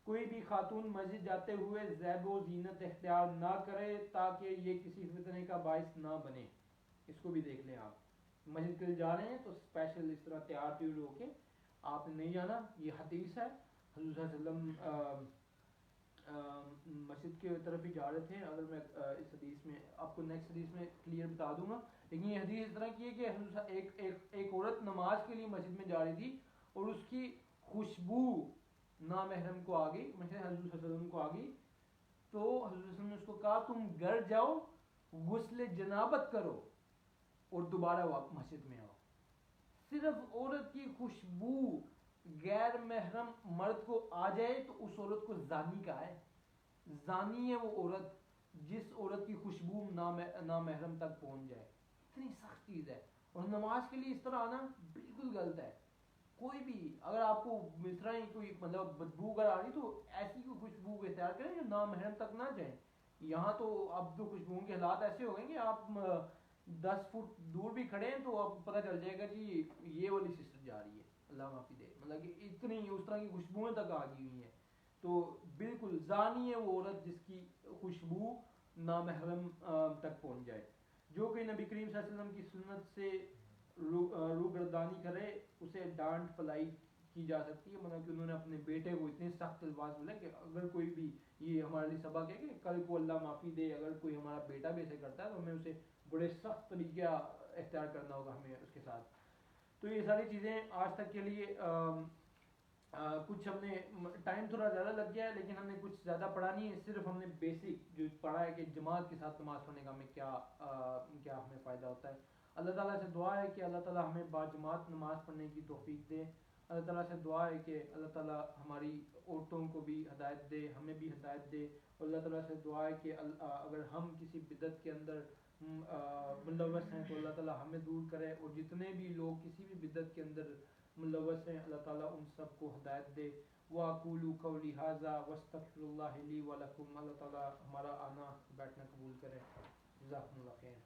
کوئی بھی خاتون مسجد جاتے ہوئے زیب و زینت اختیار نہ کرے تاکہ یہ کسی فتنے کا باعث نہ بنے. اس کو بھی دیکھ لیں، آپ مسجد کے لیے جا رہے ہیں تو اسپیشل اس طرح تیار تیار ہو کے آپ نے نہیں جانا. یہ حدیث ہے، حضور صلی اللہ علیہ وسلم مسجد کی طرف ہی جا رہے تھے. اگر میں اس حدیث میں آپ کو نیکسٹ حدیث میں کلیئر بتا دوں گا، لیکن یہ حدیث اس طرح کی ہے کہ ایک عورت نماز کے لیے مسجد میں جا رہی تھی اور اس کی خوشبو نامحرم کو آ گئی، حضور صلی اللہ علیہ وسلم کو آ گئی. تو حضور صلی اللہ علیہ وسلم نے اس کو کہا تم گھر جاؤ، غسل جنابت کرو اور دوبارہ مسجد میں آؤ. صرف عورت کی خوشبو غیر محرم مرد کو آ جائے تو اس عورت کو زانی کہا ہے. زانی ہے وہ عورت جس عورت کی خوشبو نامحرم تک پہنچ جائے. اتنی سخت چیز ہے. اور نماز کے لیے اس طرح آنا بالکل غلط ہے. کوئی بھی اگر آپ کو اس طرح ہی کوئی مطلب بدبو اگر آ رہی تو ایسی کوئی خوشبو اختیار کریں جو نامحرم تک نہ جائیں. یہاں تو اب تو خوشبوؤں کے حالات ایسے ہو گئے کہ آپ 10 فٹ دور بھی کھڑے ہیں تو آپ کو پتہ چل جائے گا جی یہ والی سسٹر جا رہی ہے، اللہ معافی دے. مطلب کہ اتنی اس طرح کی خوشبوئیں تک آ گئی ہوئی ہیں. تو بالکل زانی ہے وہ عورت جس کی خوشبو نامحرم تک پہنچ جائے. جو کہ نبی کریم صلی اللہ علیہ وسلم کی سنت سے روگردانی کرے اسے ڈانٹ پلائی کی جا سکتی ہے. مطلب کہ انہوں نے اپنے بیٹے کو اتنے سخت الفاظ بولے کہ اگر کوئی بھی، یہ ہمارے لیے سبق ہے کہ کل کو اللہ معافی دے اگر کوئی ہمارا بیٹا بھی ایسے کرتا ہے تو ہمیں اسے بڑے سخت طریقہ اختیار کرنا ہوگا ہمیں اس کے ساتھ. تو یہ ساری چیزیں آج تک کے لیے کچھ ہم نے ٹائم تھوڑا زیادہ لگ گیا ہے لیکن ہم نے کچھ زیادہ پڑھا نہیں ہے. صرف ہم نے بیسک جو پڑھا ہے کہ جماعت کے ساتھ نماز پڑھنے کا ہمیں کیا ہمیں فائدہ ہوتا ہے. اللہ تعالیٰ سے دعا ہے کہ اللہ تعالیٰ ہمیں باجماعت نماز پڑھنے کی توفیق دے. اللہ تعالیٰ سے دعا ہے کہ اللہ تعالیٰ ہماری عورتوں کو بھی ہدایت دے، ہمیں بھی ہدایت دے. اور اللہ تعالیٰ سے دعا ہے کہ اگر ہم کسی بدعت کے اندر ملوث ہیں تو اللہ تعالیٰ ہمیں دور کرے، اور جتنے بھی لوگ کسی بھی بدعت کے اندر ملوث ہیں اللہ تعالیٰ ان سب کو ہدایت دے. وَأَقُولُ قَوْلِي هَذَا وَاسْتَغْفِرُ اللَّهَ لِي وَلَكُمْ. اللہ تعالیٰ ہمارا آنا بیٹھنا قبول کرے. جزاکم اللہ خیر.